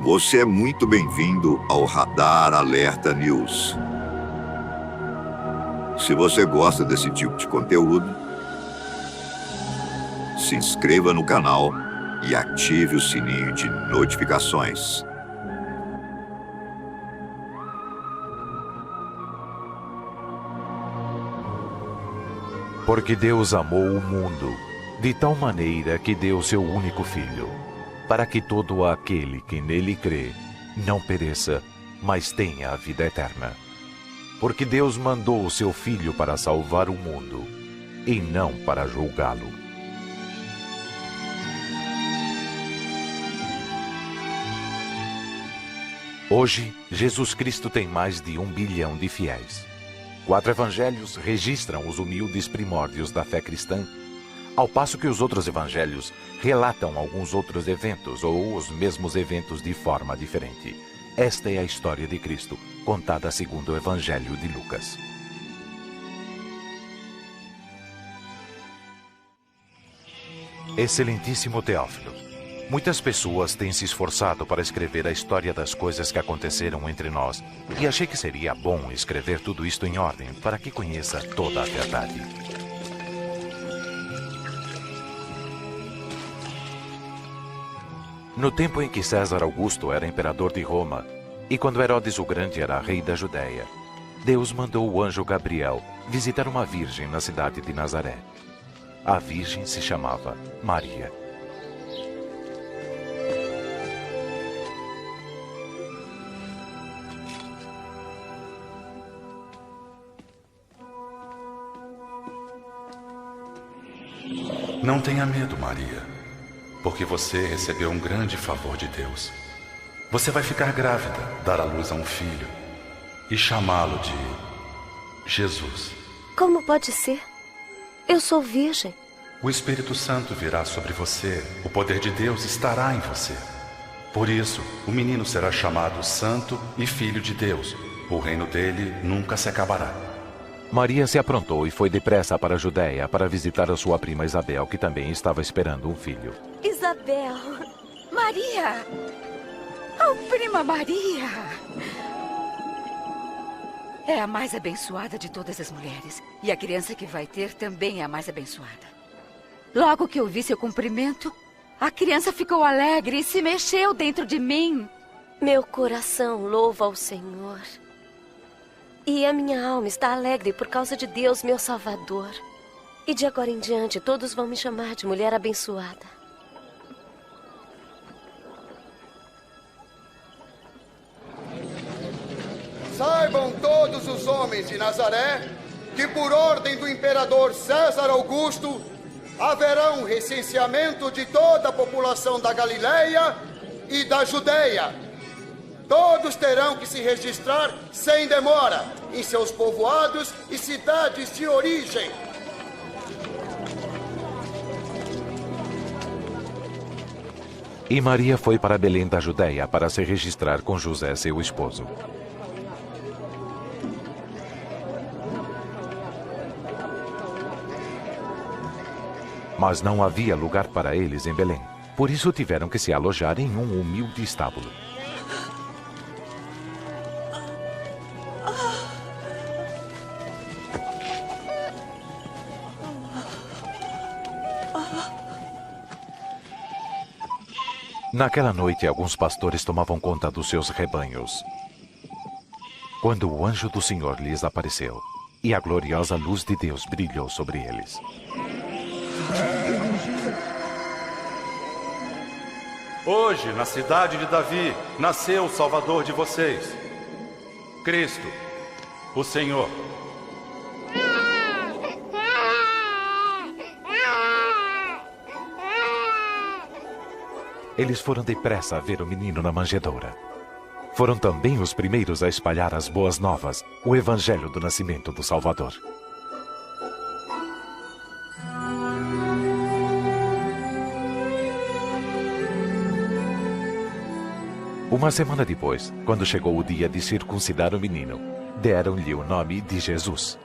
Você é muito bem-vindo ao Radar Alerta News. Se você gosta desse tipo de conteúdo, se inscreva no canal e ative o sininho de notificações. Porque Deus amou o mundo de tal maneira que deu seu único Filho, para que todo aquele que nele crê não pereça, mas tenha a vida eterna. Porque Deus mandou o seu Filho para salvar o mundo, e não para julgá-lo. Hoje, Jesus Cristo tem mais de 1 bilhão de fiéis. 4 evangelhos registram os humildes primórdios da fé cristã, ao passo que os outros evangelhos relatam alguns outros eventos ou os mesmos eventos de forma diferente. Esta é a história de Cristo, contada segundo o Evangelho de Lucas. Excelentíssimo Teófilo, muitas pessoas têm se esforçado para escrever a história das coisas que aconteceram entre nós, e achei que seria bom escrever tudo isto em ordem para que conheça toda a verdade. No tempo em que César Augusto era imperador de Roma, e quando Herodes o Grande era rei da Judéia, Deus mandou o anjo Gabriel visitar uma virgem na cidade de Nazaré. A virgem se chamava Maria. Não tenha medo, Maria, porque você recebeu um grande favor de Deus. Você vai ficar grávida, dar à luz a um filho e chamá-lo de Jesus. Como pode ser? Eu sou virgem. O Espírito Santo virá sobre você, o poder de Deus estará em você. Por isso, o menino será chamado Santo e Filho de Deus. O reino dele nunca se acabará. Maria se aprontou e foi depressa para a Judéia para visitar a sua prima Isabel, que também estava esperando um filho. Isabel. Maria! Oh, prima Maria! É a mais abençoada de todas as mulheres. E a criança que vai ter também é a mais abençoada. Logo que eu vi seu cumprimento, a criança ficou alegre e se mexeu dentro de mim. Meu coração louva ao Senhor. E a minha alma está alegre por causa de Deus, meu Salvador. E de agora em diante, todos vão me chamar de mulher abençoada. Saibam todos os homens de Nazaré que, por ordem do imperador César Augusto, haverá um recenseamento de toda a população da Galileia e da Judéia. Todos terão que se registrar sem demora em seus povoados e cidades de origem. E Maria foi para Belém da Judéia para se registrar com José, seu esposo. Mas não havia lugar para eles em Belém. Por isso tiveram que se alojar em um humilde estábulo. Naquela noite, alguns pastores tomavam conta dos seus rebanhos, quando o anjo do Senhor lhes apareceu, e a gloriosa luz de Deus brilhou sobre eles. Hoje, na cidade de Davi, nasceu o Salvador de vocês, Cristo, o Senhor. Eles foram depressa a ver o menino na manjedoura. Foram também os primeiros a espalhar as boas novas, o evangelho do nascimento do Salvador. Uma semana depois, quando chegou o dia de circuncidar o menino, deram-lhe o nome de Jesus.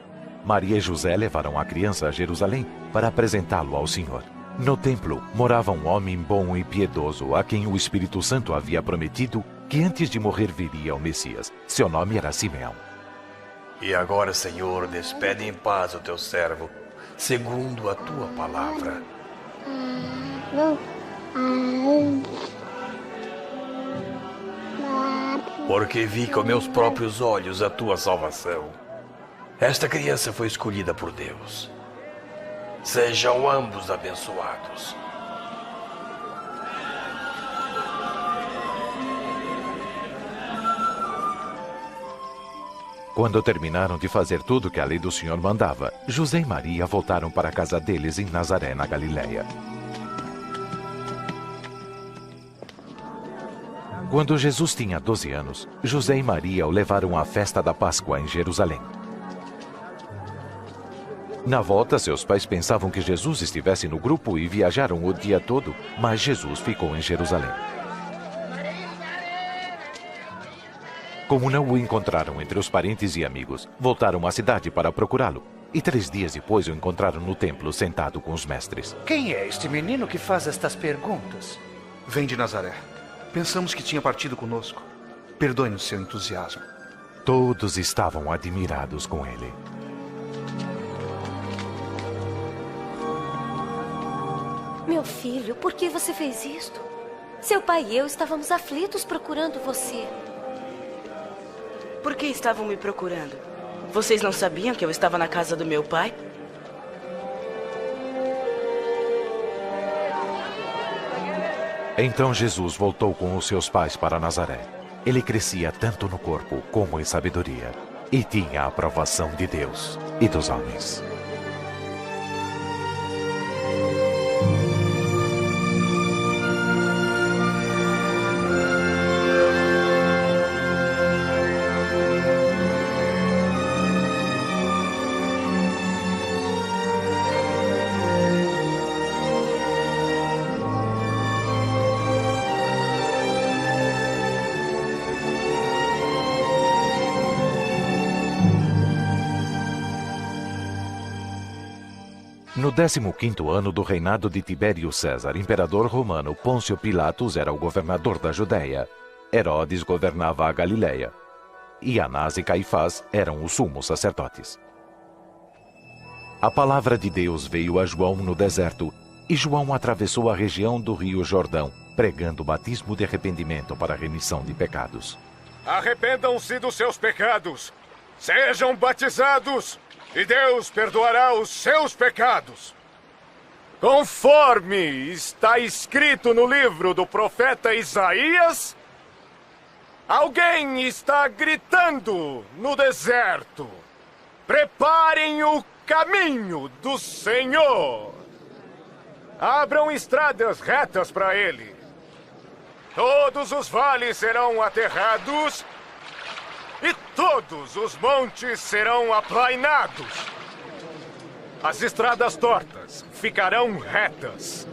Maria e José levaram a criança a Jerusalém para apresentá-lo ao Senhor. No templo morava um homem bom e piedoso, a quem o Espírito Santo havia prometido que antes de morrer viria o Messias. Seu nome era Simeão. E agora, Senhor, despede em paz o teu servo, segundo a tua palavra. Porque vi com meus próprios olhos a tua salvação. Esta criança foi escolhida por Deus. Sejam ambos abençoados. Quando terminaram de fazer tudo que a lei do Senhor mandava, José e Maria voltaram para a casa deles em Nazaré, na Galiléia. Quando Jesus tinha 12 anos, José e Maria o levaram à festa da Páscoa em Jerusalém. Na volta, seus pais pensavam que Jesus estivesse no grupo e viajaram o dia todo, mas Jesus ficou em Jerusalém. Como não o encontraram entre os parentes e amigos, voltaram à cidade para procurá-lo. E 3 dias depois o encontraram no templo, sentado com os mestres. Quem é este menino que faz estas perguntas? Vem de Nazaré. Pensamos que tinha partido conosco. Perdoe-nos seu entusiasmo. Todos estavam admirados com ele. Meu filho, por que você fez isto? Seu pai e eu estávamos aflitos procurando você. Por que estavam me procurando? Vocês não sabiam que eu estava na casa do meu pai? Então Jesus voltou com os seus pais para Nazaré. Ele crescia tanto no corpo como em sabedoria, e tinha a aprovação de Deus e dos homens. No 15º ano do reinado de Tibério César, imperador romano, Pôncio Pilatos era o governador da Judéia. Herodes governava a Galiléia. E Anás e Caifás eram os sumos sacerdotes. A palavra de Deus veio a João no deserto, e João atravessou a região do rio Jordão, pregando o batismo de arrependimento para a remissão de pecados. Arrependam-se dos seus pecados, sejam batizados, e Deus perdoará os seus pecados. Conforme está escrito no livro do profeta Isaías, alguém está gritando no deserto: preparem o caminho do Senhor. Abram estradas retas para ele. Todos os vales serão aterrados e todos os montes serão aplainados. As estradas tortas ficarão retas.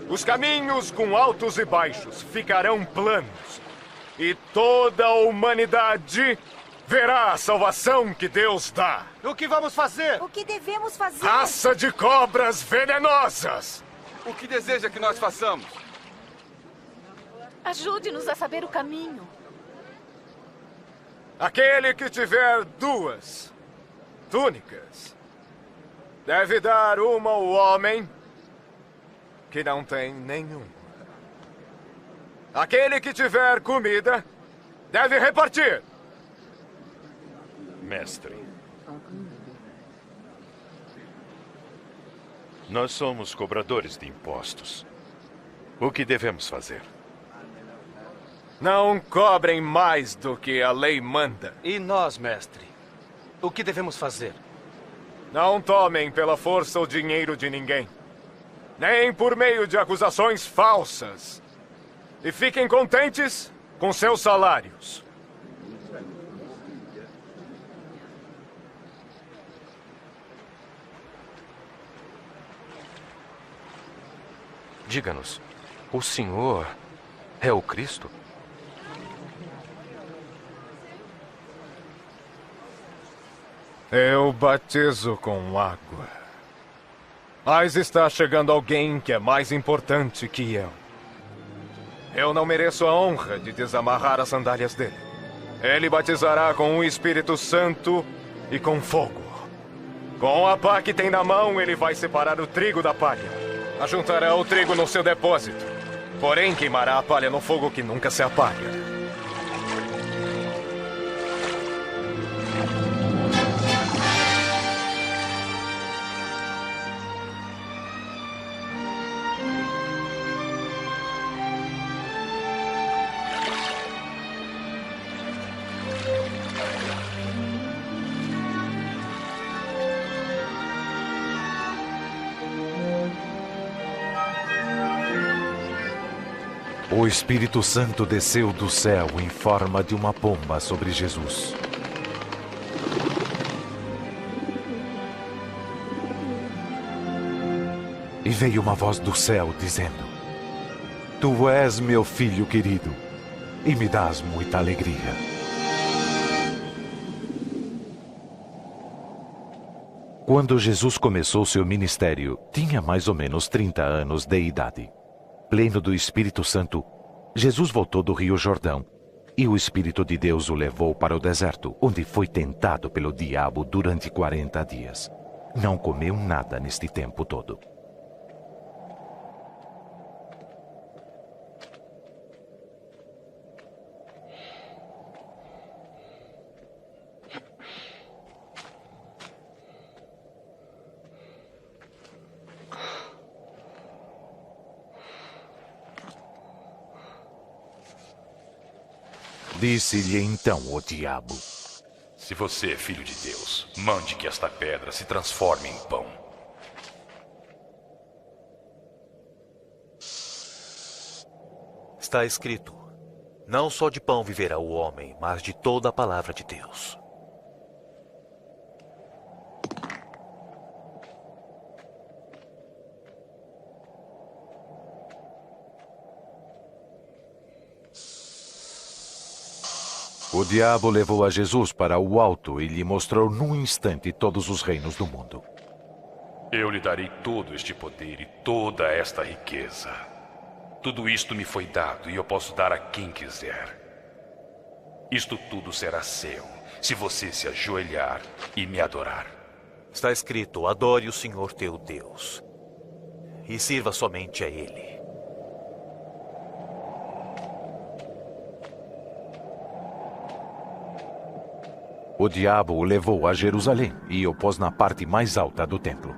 Os caminhos com altos e baixos ficarão planos. E toda a humanidade verá a salvação que Deus dá. O que vamos fazer? O que devemos fazer? Raça de cobras venenosas! O que deseja que nós façamos? Ajude-nos a saber o caminho. Aquele que tiver 2 túnicas deve dar uma ao homem que não tem nenhuma. Aquele que tiver comida deve repartir. Mestre, nós somos cobradores de impostos. O que devemos fazer? Não cobrem mais do que a lei manda. E nós, mestre? O que devemos fazer? Não tomem pela força o dinheiro de ninguém, nem por meio de acusações falsas. E fiquem contentes com seus salários. Diga-nos, o senhor é o Cristo? Eu batizo com água. Mas está chegando alguém que é mais importante que eu. Eu não mereço a honra de desamarrar as sandálias dele. Ele batizará com o Espírito Santo e com fogo. Com a pá que tem na mão, ele vai separar o trigo da palha. Ajuntará o trigo no seu depósito. Porém, queimará a palha no fogo que nunca se apaga. O Espírito Santo desceu do céu em forma de uma pomba sobre Jesus. E veio uma voz do céu dizendo: Tu és meu filho querido, e me dás muita alegria. Quando Jesus começou seu ministério, tinha mais ou menos 30 anos de idade. Pleno do Espírito Santo, Jesus voltou do Rio Jordão, e o Espírito de Deus o levou para o deserto, onde foi tentado pelo diabo durante 40 dias. Não comeu nada neste tempo todo. Disse-lhe então o diabo: Se você é filho de Deus, mande que esta pedra se transforme em pão. Está escrito: Não só de pão viverá o homem, mas de toda a palavra de Deus. O diabo levou a Jesus para o alto e lhe mostrou num instante todos os reinos do mundo. Eu lhe darei todo este poder e toda esta riqueza. Tudo isto me foi dado e eu posso dar a quem quiser. Isto tudo será seu, se você se ajoelhar e me adorar. Está escrito: Adore o Senhor teu Deus e sirva somente a Ele. O diabo o levou a Jerusalém e o pôs na parte mais alta do templo.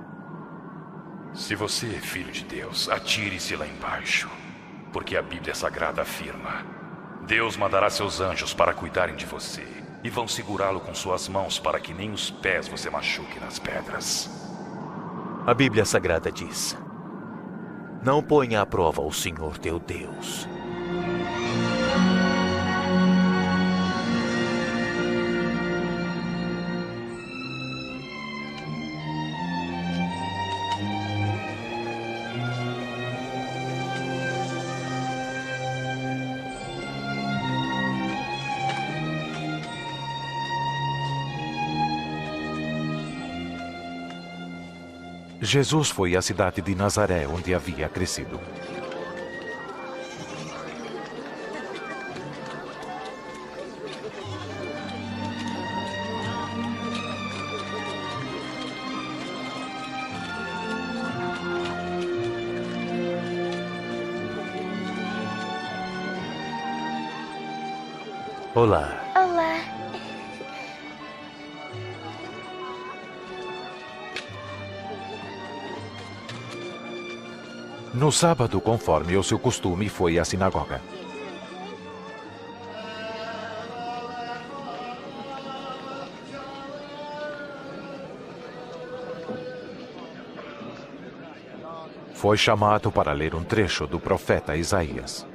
Se você é filho de Deus, atire-se lá embaixo, porque a Bíblia Sagrada afirma: Deus mandará seus anjos para cuidarem de você e vão segurá-lo com suas mãos para que nem os pés você machuque nas pedras. A Bíblia Sagrada diz: Não ponha à prova o Senhor teu Deus. Jesus foi à cidade de Nazaré, onde havia crescido. Olá. Olá. No sábado, conforme o seu costume, foi à sinagoga. Foi chamado para ler um trecho do profeta Isaías.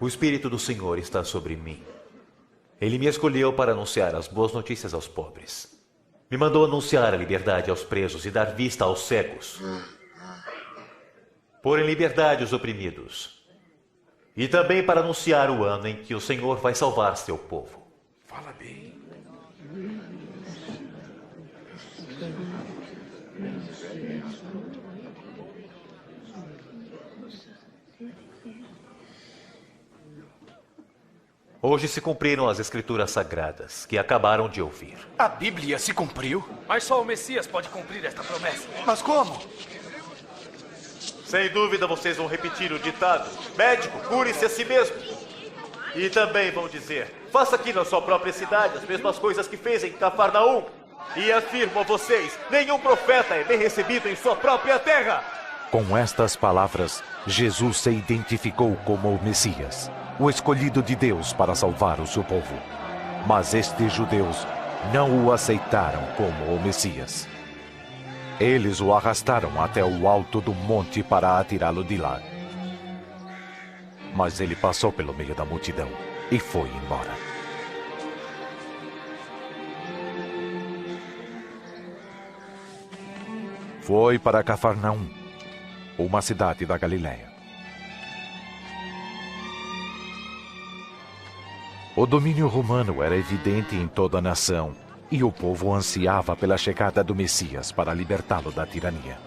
O Espírito do Senhor está sobre mim. Ele me escolheu para anunciar as boas notícias aos pobres. Me mandou anunciar a liberdade aos presos e dar vista aos cegos. Pôr em liberdade os oprimidos. E também para anunciar o ano em que o Senhor vai salvar seu povo. Fala bem. Hoje se cumpriram as Escrituras Sagradas que acabaram de ouvir. A Bíblia se cumpriu? Mas só o Messias pode cumprir esta promessa. Mas como? Sem dúvida vocês vão repetir o ditado: médico, cure-se a si mesmo. E também vão dizer: faça aqui na sua própria cidade as mesmas coisas que fez em Cafarnaum. E afirmo a vocês: nenhum profeta é bem recebido em sua própria terra. Com estas palavras, Jesus se identificou como o Messias, o escolhido de Deus para salvar o seu povo. Mas estes judeus não o aceitaram como o Messias. Eles o arrastaram até o alto do monte para atirá-lo de lá. Mas ele passou pelo meio da multidão e foi embora. Foi para Cafarnaum, uma cidade da Galiléia. O domínio romano era evidente em toda a nação e o povo ansiava pela chegada do Messias para libertá-lo da tirania.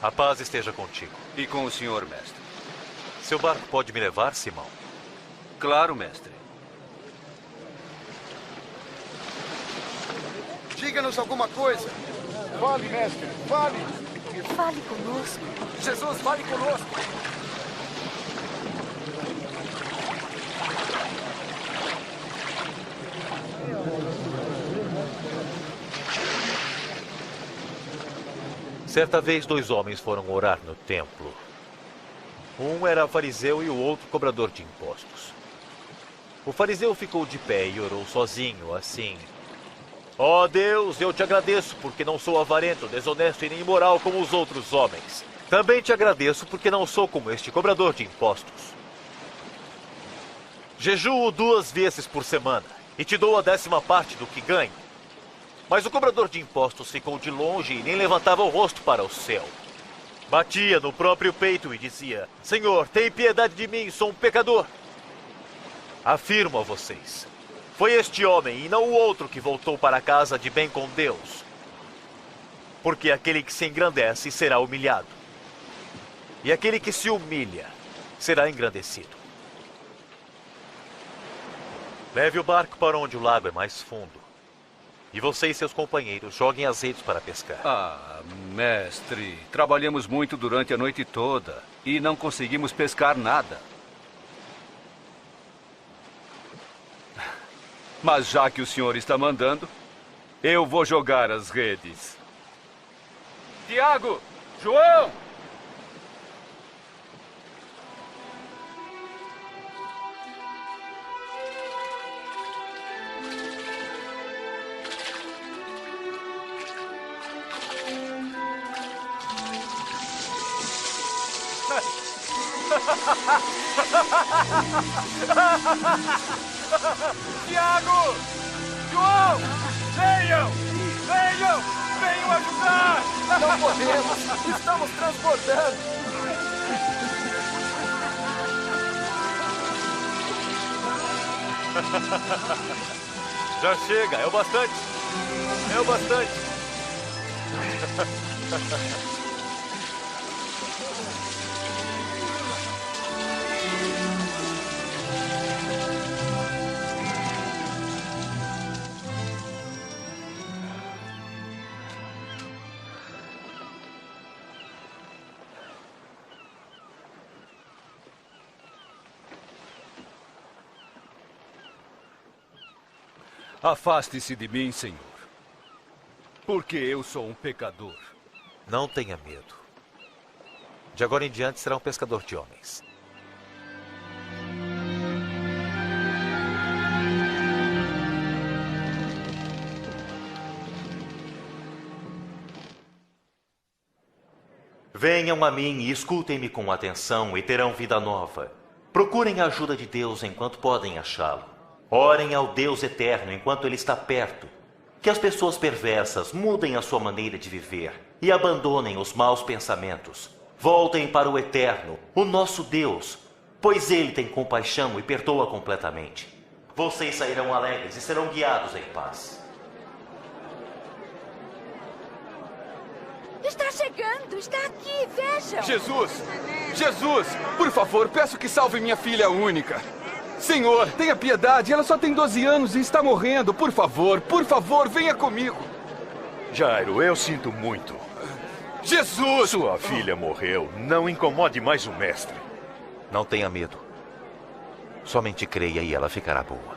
A paz esteja contigo. E com o senhor, mestre. Seu barco pode me levar, Simão? Claro, mestre. Diga-nos alguma coisa. Fale, mestre, fale. Fale conosco. Jesus, fale conosco. Certa vez, 2 homens foram orar no templo. Um era fariseu e o outro cobrador de impostos. O fariseu ficou de pé e orou sozinho, assim: ó Deus, eu te agradeço porque não sou avarento, desonesto e nem imoral como os outros homens. Também te agradeço porque não sou como este cobrador de impostos. Jejuo 2 vezes por semana e te dou a 10ª parte do que ganho. Mas o cobrador de impostos ficou de longe e nem levantava o rosto para o céu. Batia no próprio peito e dizia: Senhor, tem piedade de mim, sou um pecador. Afirmo a vocês, foi este homem e não o outro que voltou para casa de bem com Deus. Porque aquele que se engrandece será humilhado, e aquele que se humilha será engrandecido. Leve o barco para onde o lago é mais fundo. E você e seus companheiros joguem as redes para pescar. Ah, mestre, trabalhamos muito durante a noite toda e não conseguimos pescar nada. Mas já que o senhor está mandando, eu vou jogar as redes. Tiago! João! Tiago! João! Venham! Venham! Venham ajudar! Não podemos! Estamos transbordando! Já chega, é o bastante. É o bastante. Afaste-se de mim, Senhor. Porque eu sou um pecador. Não tenha medo. De agora em diante será um pescador de homens. Venham a mim e escutem-me com atenção e terão vida nova. Procurem a ajuda de Deus enquanto podem achá-lo. Orem ao Deus eterno enquanto Ele está perto. Que as pessoas perversas mudem a sua maneira de viver e abandonem os maus pensamentos. Voltem para o eterno, o nosso Deus, pois Ele tem compaixão e perdoa completamente. Vocês sairão alegres e serão guiados em paz. Está chegando, está aqui, vejam. Jesus! Jesus! Por favor, peço que salve minha filha única. Senhor, tenha piedade, ela só tem 12 anos e está morrendo. Por favor, venha comigo. Jairo, eu sinto muito. Jesus! Sua filha morreu. Não incomode mais o mestre. Não tenha medo. Somente creia e ela ficará boa.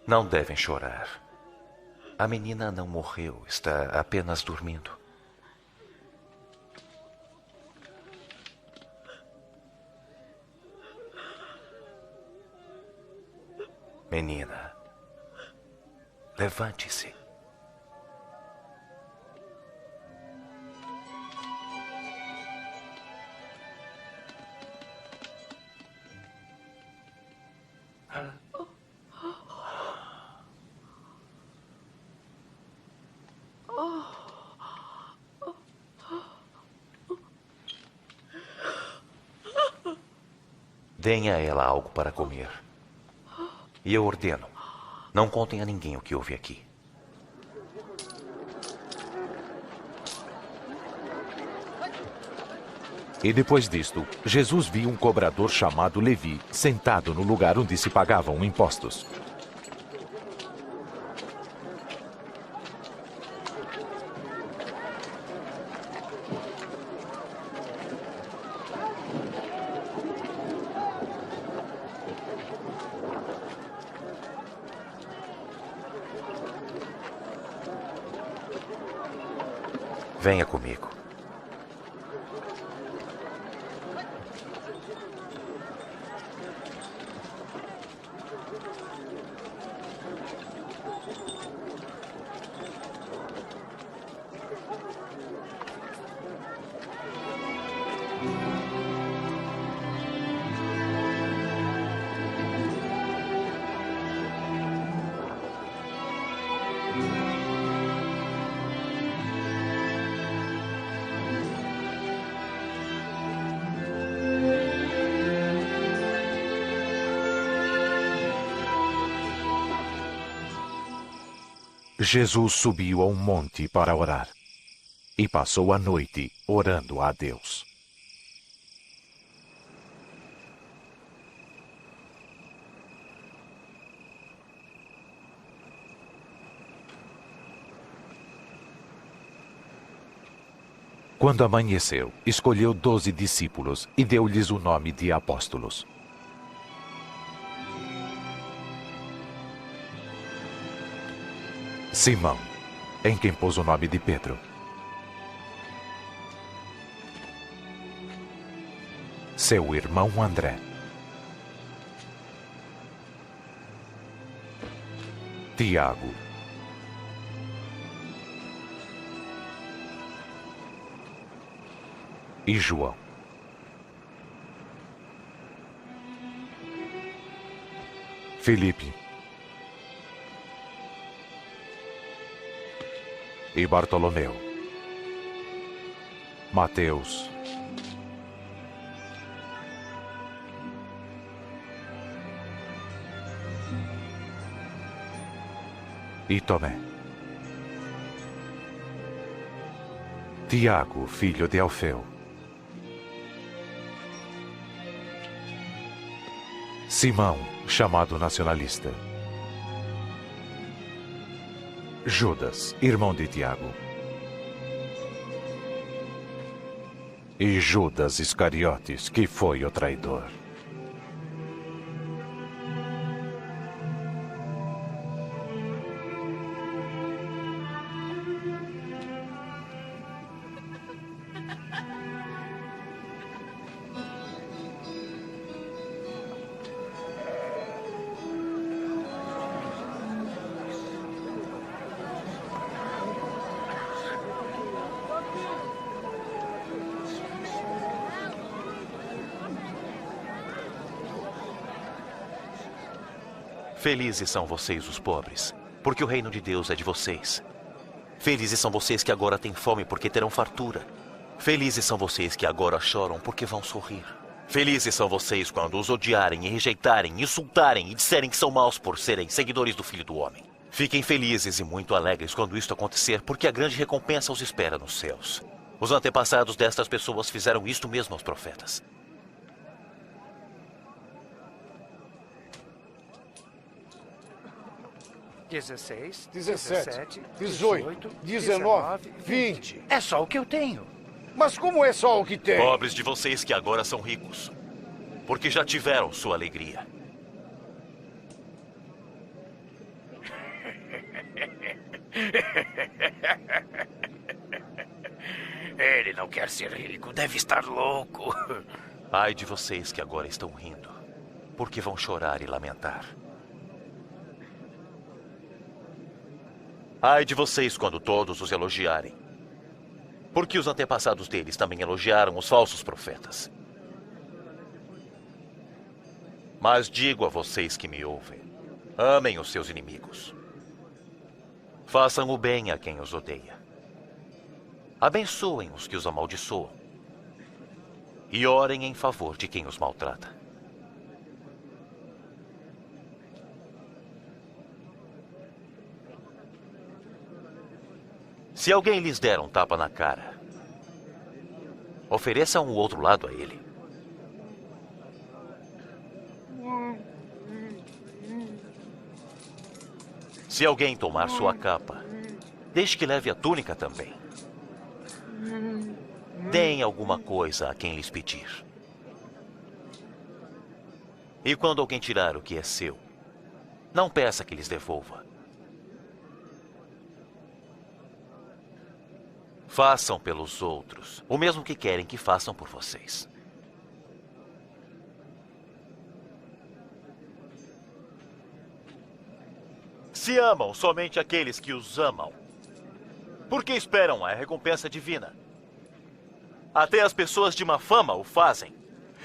Não devem chorar. A menina não morreu, está apenas dormindo. Menina, levante-se. Deem a ela algo para comer. E eu ordeno, não contem a ninguém o que houve aqui. E depois disto, Jesus viu um cobrador chamado Levi sentado no lugar onde se pagavam impostos. Venha comigo. Jesus subiu a um monte para orar e passou a noite orando a Deus. Quando amanheceu, escolheu 12 discípulos e deu-lhes o nome de apóstolos. Simão, em quem pôs o nome de Pedro. Seu irmão André. Tiago. E João. Filipe e Bartolomeu, Mateus, e Tomé, Tiago, filho de Alfeu, Simão, chamado nacionalista, Judas, irmão de Tiago, e Judas Iscariotes, que foi o traidor. Felizes são vocês, os pobres, porque o reino de Deus é de vocês. Felizes são vocês que agora têm fome, porque terão fartura. Felizes são vocês que agora choram, porque vão sorrir. Felizes são vocês quando os odiarem e rejeitarem, insultarem e disserem que são maus por serem seguidores do Filho do Homem. Fiquem felizes e muito alegres quando isto acontecer, porque a grande recompensa os espera nos céus. Os antepassados destas pessoas fizeram isto mesmo aos profetas. Dezesseis, 17, 18, 19, 20. É só o que eu tenho. Mas como é só o que tem? Pobres de vocês que agora são ricos, porque já tiveram sua alegria. Ele não quer ser rico, deve estar louco. Ai de vocês que agora estão rindo, porque vão chorar e lamentar. Ai de vocês quando todos os elogiarem, porque os antepassados deles também elogiaram os falsos profetas. Mas digo a vocês que me ouvem, amem os seus inimigos. Façam o bem a quem os odeia. Abençoem os que os amaldiçoam. E orem em favor de quem os maltrata. Se alguém lhes der um tapa na cara, ofereçam o outro lado a ele. Se alguém tomar sua capa, deixe que leve a túnica também. Deem alguma coisa a quem lhes pedir. E quando alguém tirar o que é seu, não peça que lhes devolva. Façam pelos outros o mesmo que querem que façam por vocês. Se amam somente aqueles que os amam, por que esperam a recompensa divina? Até as pessoas de má fama o fazem.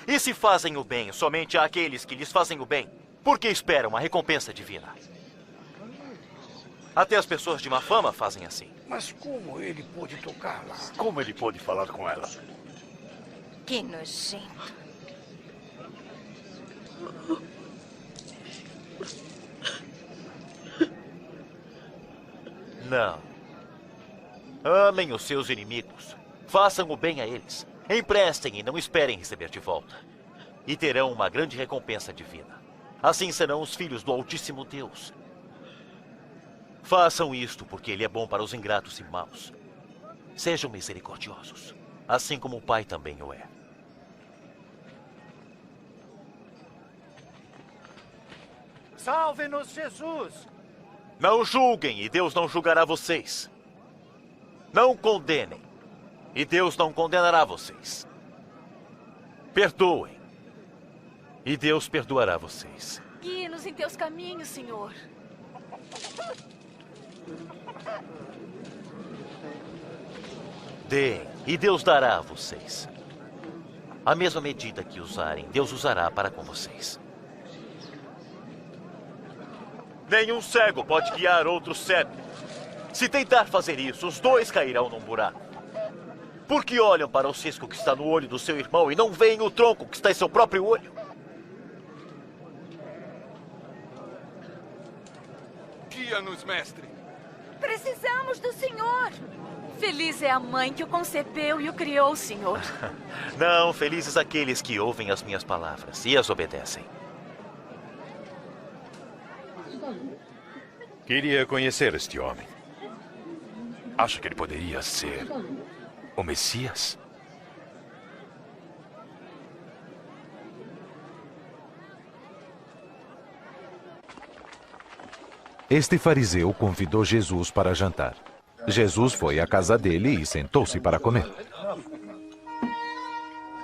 E se fazem o bem somente àqueles que lhes fazem o bem, por que esperam a recompensa divina? Até as pessoas de má fama fazem assim. Mas como ele pôde tocar lá? Como ele pôde falar com ela? Que nojento. Não. Amem os seus inimigos. Façam o bem a eles. Emprestem e não esperem receber de volta. E terão uma grande recompensa divina. Assim serão os filhos do Altíssimo Deus. Façam isto porque Ele é bom para os ingratos e maus. Sejam misericordiosos, assim como o Pai também o é. Salve-nos, Jesus! Não julguem e Deus não julgará vocês. Não condenem e Deus não condenará vocês. Perdoem e Deus perdoará vocês. Guie-nos em teus caminhos, Senhor. Deem e Deus dará a vocês. A mesma medida que usarem, Deus usará para com vocês. Nenhum cego pode guiar outro cego. Se tentar fazer isso, os dois cairão num buraco. Por que olham para o cisco que está no olho do seu irmão e não veem o tronco que está em seu próprio olho? Guia-nos, mestre. Precisamos do Senhor. Feliz é a mãe que o concebeu e o criou, Senhor. Não, felizes aqueles que ouvem as minhas palavras e as obedecem. Queria conhecer este homem. Acha que ele poderia ser o Messias? Este fariseu convidou Jesus para jantar. Jesus foi à casa dele e sentou-se para comer.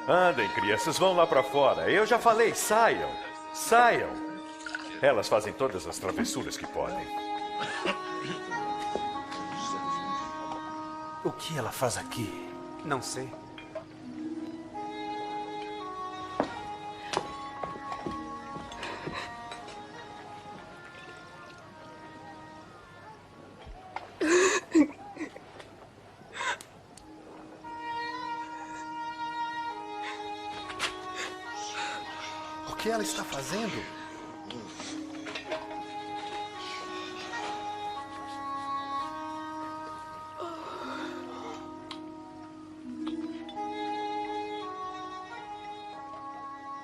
Andem, crianças, vão lá para fora. Eu já falei, saiam. Saiam. Elas fazem todas as travessuras que podem. O que ela faz aqui? Não sei. O que ela está fazendo?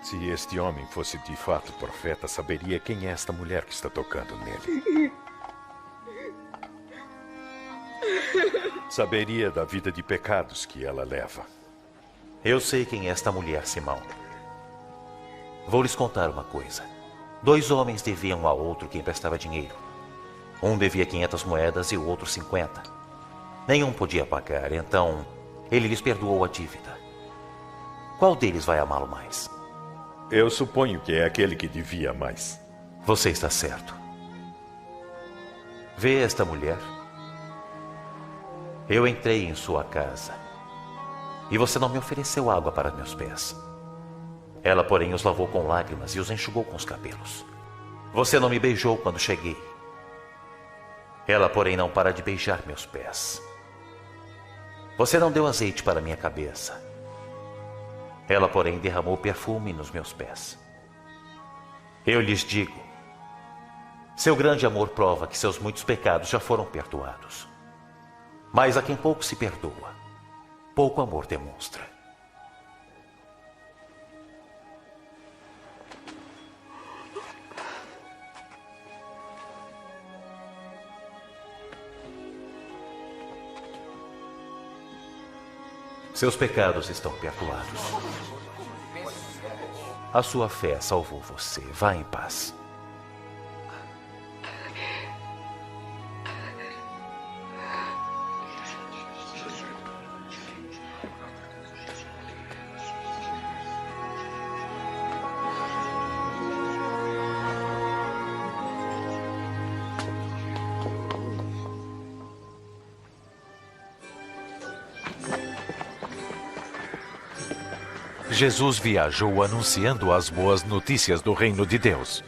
Se este homem fosse de fato profeta, saberia quem é esta mulher que está tocando nele. Saberia da vida de pecados que ela leva. Eu sei quem é esta mulher, Simão. Vou lhes contar uma coisa. 2 homens deviam um ao outro que emprestava dinheiro. Um devia 500 moedas e o outro 50. Nenhum podia pagar, então ele lhes perdoou a dívida. Qual deles vai amá-lo mais? Eu suponho que é aquele que devia mais. Você está certo. Vê esta mulher? Eu entrei em sua casa e você não me ofereceu água para meus pés. Ela, porém, os lavou com lágrimas e os enxugou com os cabelos. Você não me beijou quando cheguei. Ela, porém, não para de beijar meus pés. Você não deu azeite para minha cabeça. Ela, porém, derramou perfume nos meus pés. Eu lhes digo, seu grande amor prova que seus muitos pecados já foram perdoados. Mas a quem pouco se perdoa, pouco amor demonstra. Seus pecados estão perdoados. A sua fé salvou você. Vá em paz. Jesus viajou anunciando as boas notícias do reino de Deus.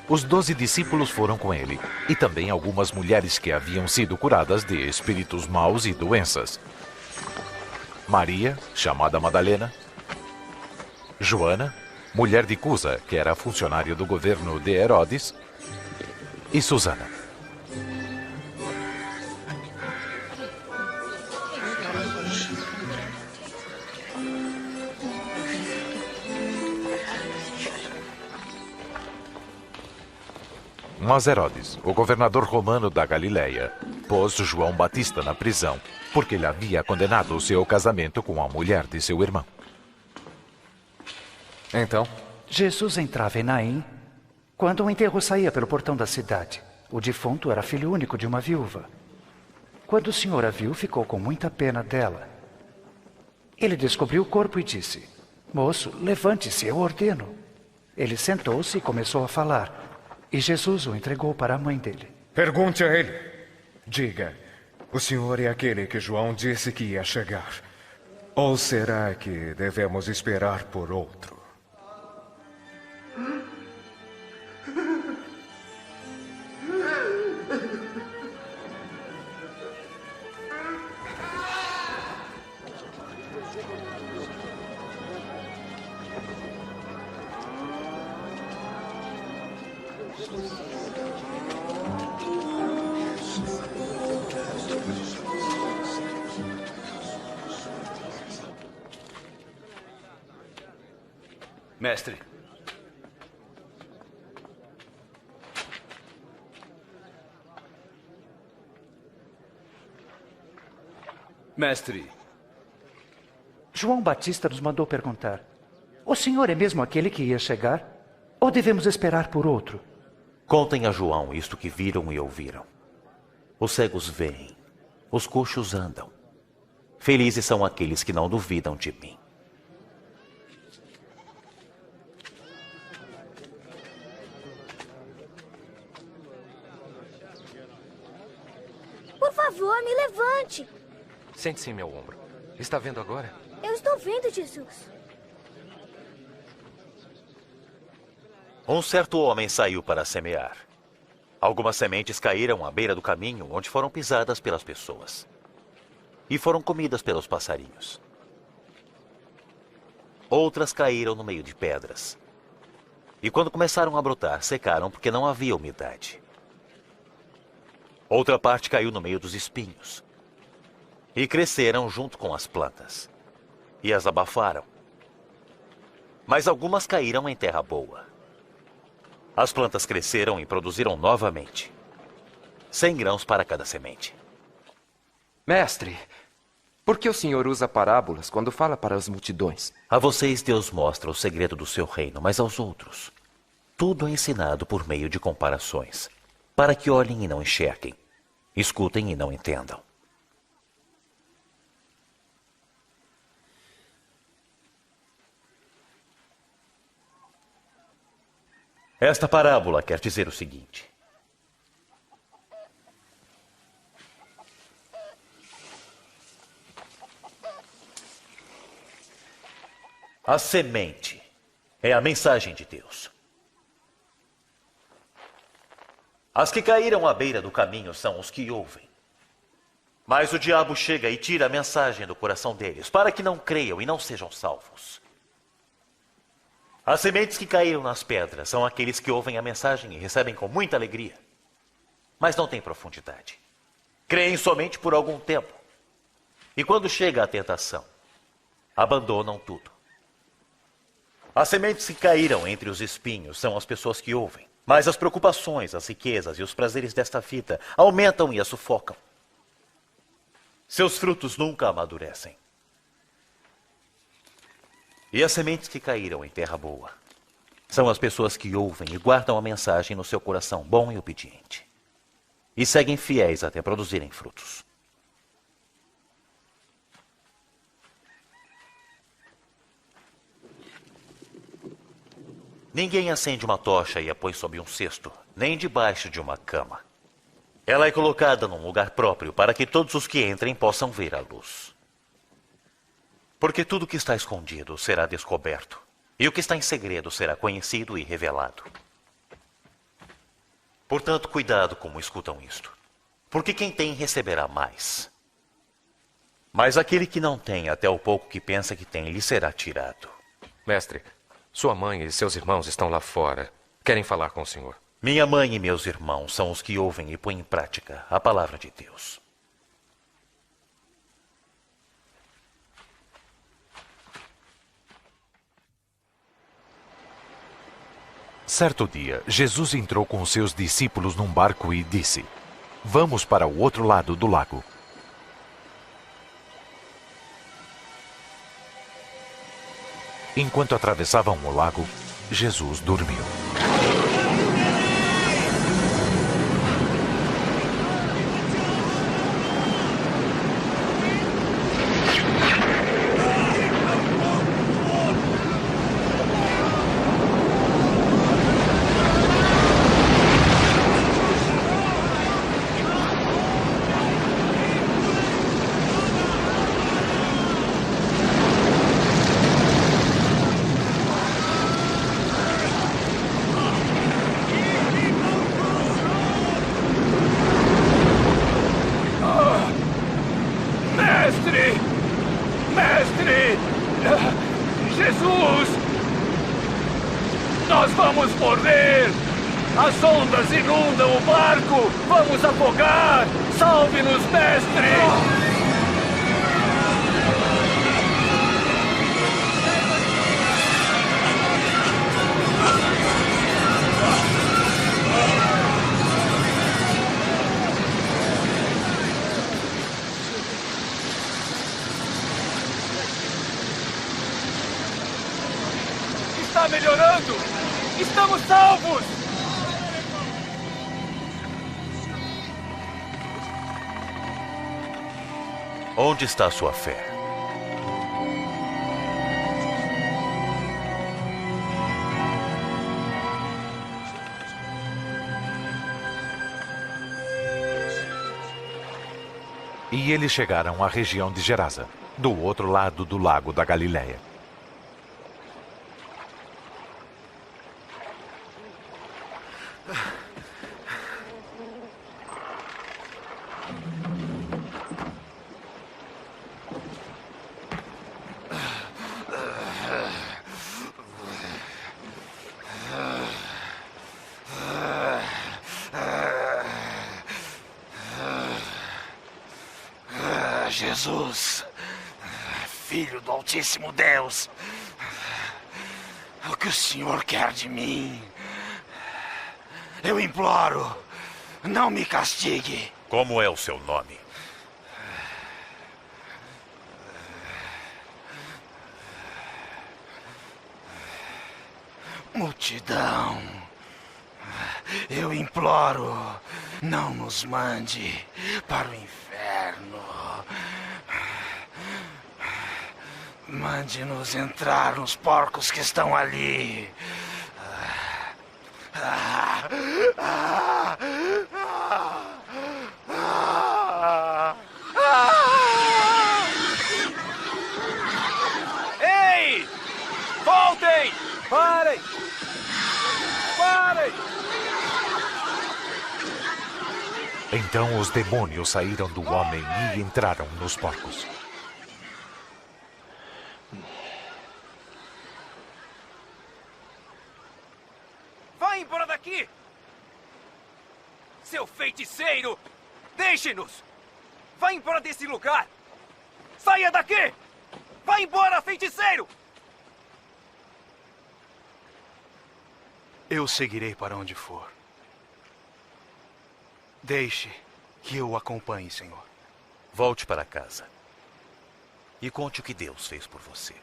Os 12 discípulos foram com ele, e também algumas mulheres que haviam sido curadas de espíritos maus e doenças. Maria, chamada Madalena, Joana, mulher de Cusa, que era funcionária do governo de Herodes, e Susana. Mas Herodes, o governador romano da Galileia, pôs João Batista na prisão, porque ele havia condenado o seu casamento com a mulher de seu irmão. Então? Jesus entrava em Naim quando o enterro saía pelo portão da cidade. O defunto era filho único de uma viúva. Quando o senhor a viu, ficou com muita pena dela. Ele descobriu o corpo e disse, moço, levante-se, eu ordeno. Ele sentou-se e começou a falar. E Jesus o entregou para a mãe dele. Pergunte a ele. Diga, o senhor é aquele que João disse que ia chegar? Ou será que devemos esperar por outro? Mestre. Mestre. João Batista nos mandou perguntar: o senhor é mesmo aquele que ia chegar? Ou devemos esperar por outro? Contem a João isto que viram e ouviram. Os cegos veem, os coxos andam. Felizes são aqueles que não duvidam de mim. Por favor, me levante. Sente-se em meu ombro. Está vendo agora? Eu estou vendo, Jesus. Um certo homem saiu para semear. Algumas sementes caíram à beira do caminho, onde foram pisadas pelas pessoas. E foram comidas pelos passarinhos. Outras caíram no meio de pedras. E quando começaram a brotar, secaram porque não havia umidade. Outra parte caiu no meio dos espinhos. E cresceram junto com as plantas. E as abafaram. Mas algumas caíram em terra boa. As plantas cresceram e produziram novamente. 100 grãos para cada semente. Mestre, por que o senhor usa parábolas quando fala para as multidões? A vocês Deus mostra o segredo do seu reino, mas aos outros, tudo é ensinado por meio de comparações, para que olhem e não enxerguem, escutem e não entendam. Esta parábola quer dizer o seguinte: a semente é a mensagem de Deus. As que caíram à beira do caminho são os que ouvem. Mas o diabo chega e tira a mensagem do coração deles, para que não creiam e não sejam salvos. As sementes que caíram nas pedras são aqueles que ouvem a mensagem e recebem com muita alegria, mas não têm profundidade. Creem somente por algum tempo. E quando chega a tentação, abandonam tudo. As sementes que caíram entre os espinhos são as pessoas que ouvem, mas as preocupações, as riquezas e os prazeres desta vida aumentam e as sufocam. Seus frutos nunca amadurecem. E as sementes que caíram em terra boa são as pessoas que ouvem e guardam a mensagem no seu coração bom e obediente. E seguem fiéis até produzirem frutos. Ninguém acende uma tocha e a põe sob um cesto, nem debaixo de uma cama. Ela é colocada num lugar próprio para que todos os que entrem possam ver a luz. Porque tudo que está escondido será descoberto, e o que está em segredo será conhecido e revelado. Portanto, cuidado como escutam isto, porque quem tem receberá mais. Mas aquele que não tem, até o pouco que pensa que tem, lhe será tirado. Mestre, sua mãe e seus irmãos estão lá fora. Querem falar com o senhor. Minha mãe e meus irmãos são os que ouvem e põem em prática a palavra de Deus. Certo dia, Jesus entrou com os seus discípulos num barco e disse: "Vamos para o outro lado do lago." Enquanto atravessavam o lago, Jesus dormiu. Jesus! Nós vamos morrer! As ondas inundam o barco! Vamos afogar! Salve-nos, mestre! Está melhorando! Estamos salvos! Onde está a sua fé? E eles chegaram à região de Gerasa, do outro lado do lago da Galileia. Jesus, Filho do Altíssimo Deus, o que o Senhor quer de mim? Eu imploro, não me castigue. Como é o seu nome? Multidão, eu imploro, não nos mande para o inferno. Mande-nos entrar nos porcos que estão ali. Ei! Voltem! Parem! Parem! Então os demônios saíram do homem e entraram nos porcos. Vai embora daqui! Seu feiticeiro! Deixe-nos! Vai embora desse lugar! Saia daqui! Vai embora, feiticeiro! Eu seguirei para onde for. Deixe que eu o acompanhe, Senhor. Volte para casa e conte o que Deus fez por você.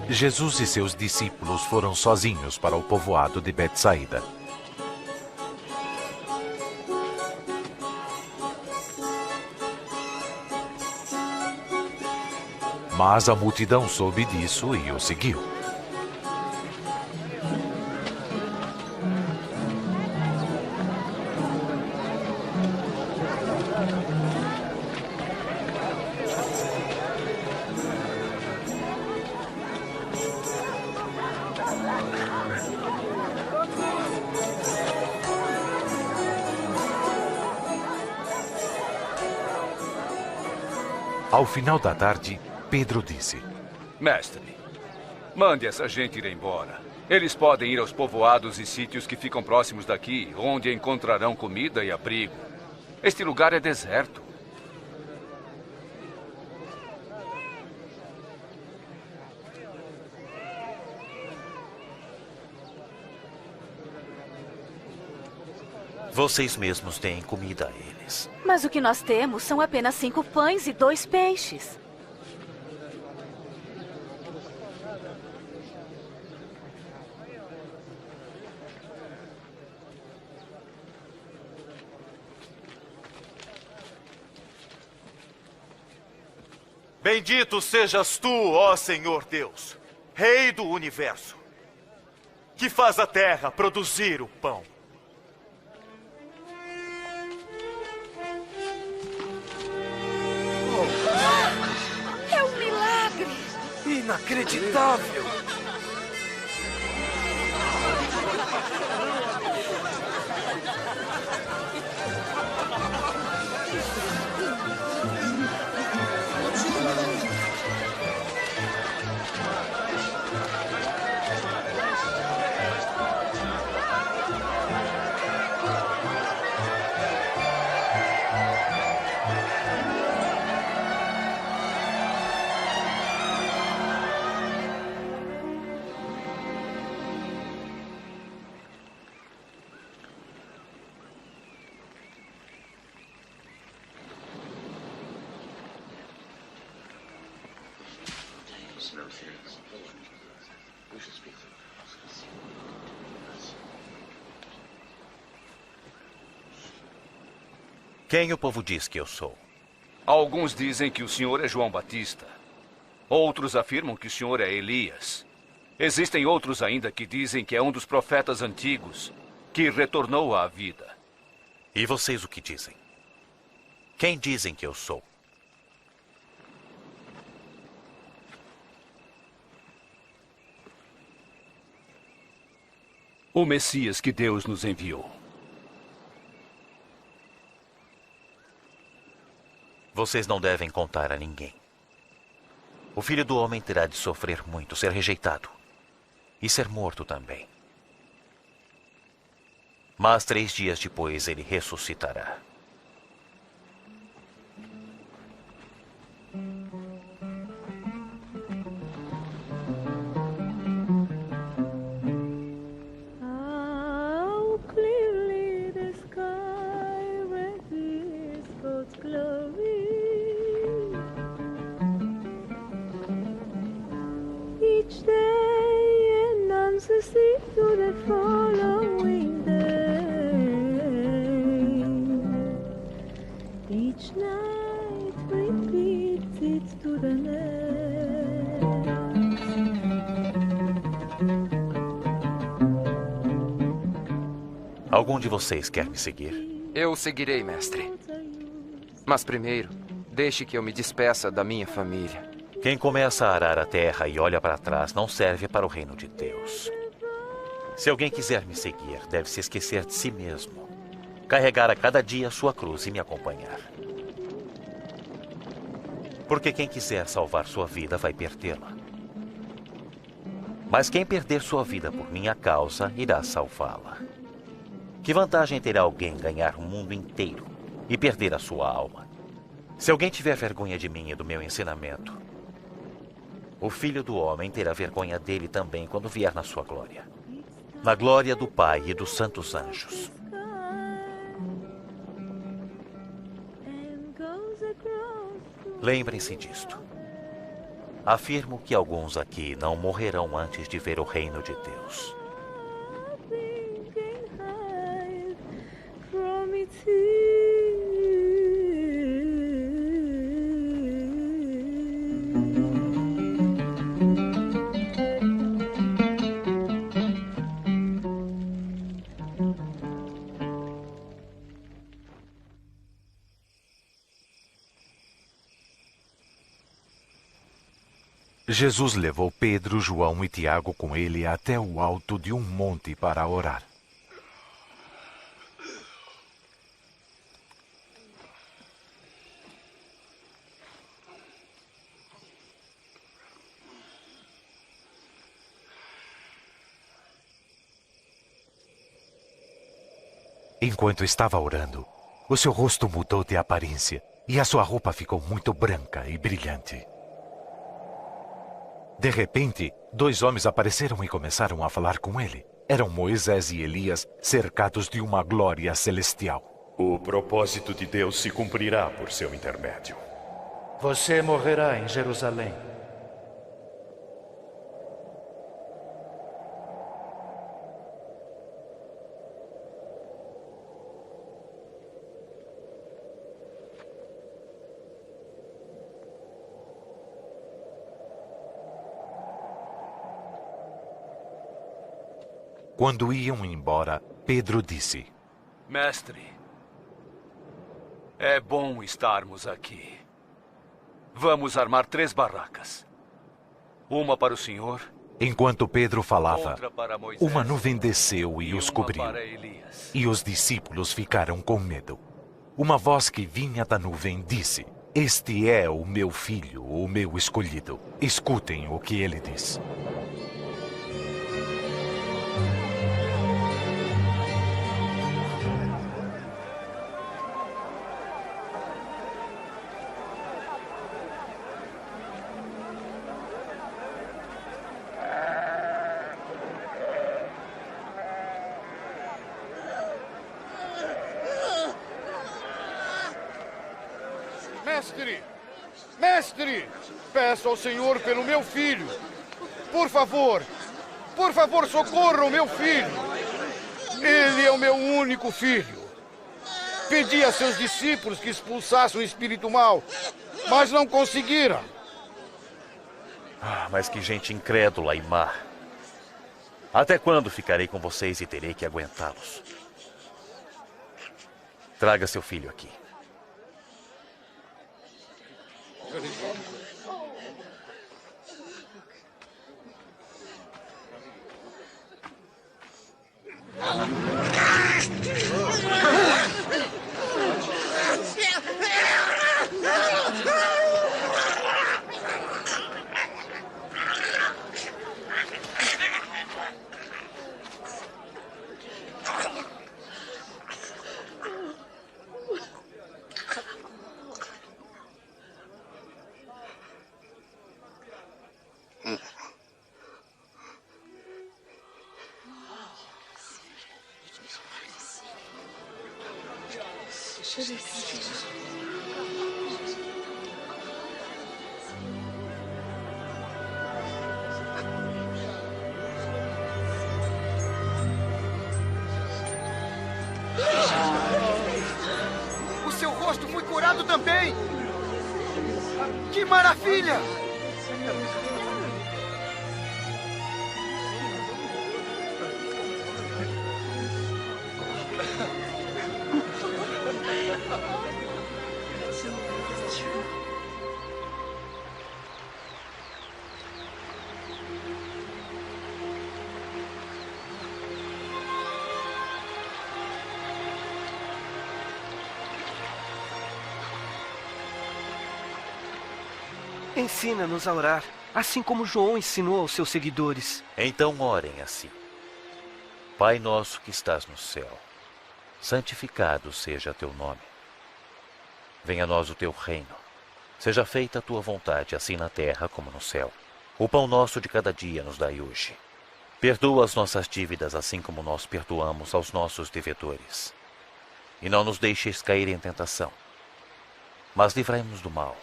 Jesus e seus discípulos foram sozinhos para o povoado de Betsaída. Mas a multidão soube disso e o seguiu. Ao final da tarde, Pedro disse: Mestre, mande essa gente ir embora. Eles podem ir aos povoados e sítios que ficam próximos daqui, onde encontrarão comida e abrigo. Este lugar é deserto. Vocês mesmos deem comida a eles. Mas o que nós temos são apenas 5 pães e 2 peixes. Bendito sejas tu, ó Senhor Deus, Rei do Universo, que faz a terra produzir o pão. É um milagre! Inacreditável! Quem o povo diz que eu sou? Alguns dizem que o senhor é João Batista. Outros afirmam que o senhor é Elias. Existem outros ainda que dizem que é um dos profetas antigos que retornou à vida. E vocês o que dizem? Quem dizem que eu sou? O Messias que Deus nos enviou. Vocês não devem contar a ninguém. O Filho do Homem terá de sofrer muito, ser rejeitado e ser morto também. Mas 3 dias depois ele ressuscitará. How clearly the sky reveals God's glory. Each day announces it to the following day. Each night repeats it to the next. Algum de vocês quer me seguir? Eu seguirei, mestre. Mas primeiro, deixe que eu me despeça da minha família. Quem começa a arar a terra e olha para trás não serve para o reino de Deus. Se alguém quiser me seguir, deve se esquecer de si mesmo, carregar a cada dia a sua cruz e me acompanhar. Porque quem quiser salvar sua vida vai perdê-la. Mas quem perder sua vida por minha causa irá salvá-la. Que vantagem terá alguém ganhar o mundo inteiro e perder a sua alma? Se alguém tiver vergonha de mim e do meu ensinamento, o Filho do Homem terá vergonha dele também quando vier na sua glória. Na glória do Pai e dos santos anjos. Lembrem-se disto. Afirmo que alguns aqui não morrerão antes de ver o reino de Deus. Jesus levou Pedro, João e Tiago com ele até o alto de um monte para orar. Enquanto estava orando, o seu rosto mudou de aparência e a sua roupa ficou muito branca e brilhante. De repente, 2 homens apareceram e começaram a falar com ele. Eram Moisés e Elias, cercados de uma glória celestial. O propósito de Deus se cumprirá por seu intermédio. Você morrerá em Jerusalém. Quando iam embora, Pedro disse: Mestre, é bom estarmos aqui. Vamos armar 3 barracas. Uma para o senhor. Enquanto Pedro falava, outra para Moisés, uma nuvem desceu e os cobriu. para Elias. E os discípulos ficaram com medo. Uma voz que vinha da nuvem disse: Este é o meu filho, o meu escolhido. Escutem o que ele diz. Mestre, peço ao Senhor pelo meu filho. Por favor, socorra o meu filho. Ele é o meu único filho. pedi a seus discípulos que expulsassem o espírito mau, mas não conseguiram. Ah, mas que gente incrédula e má. Até quando ficarei com vocês e terei que aguentá-los? Traga seu filho aqui. O seu rosto foi curado também! Que maravilha! Ensina-nos a orar, assim como João ensinou aos seus seguidores. Então orem assim. Pai nosso que estás no céu, santificado seja teu nome. Venha a nós o teu reino. Seja feita a tua vontade, assim na terra como no céu. O pão nosso de cada dia nos dai hoje. Perdoa as nossas dívidas, assim como nós perdoamos aos nossos devedores. E não nos deixeis cair em tentação, mas livrai-nos do mal.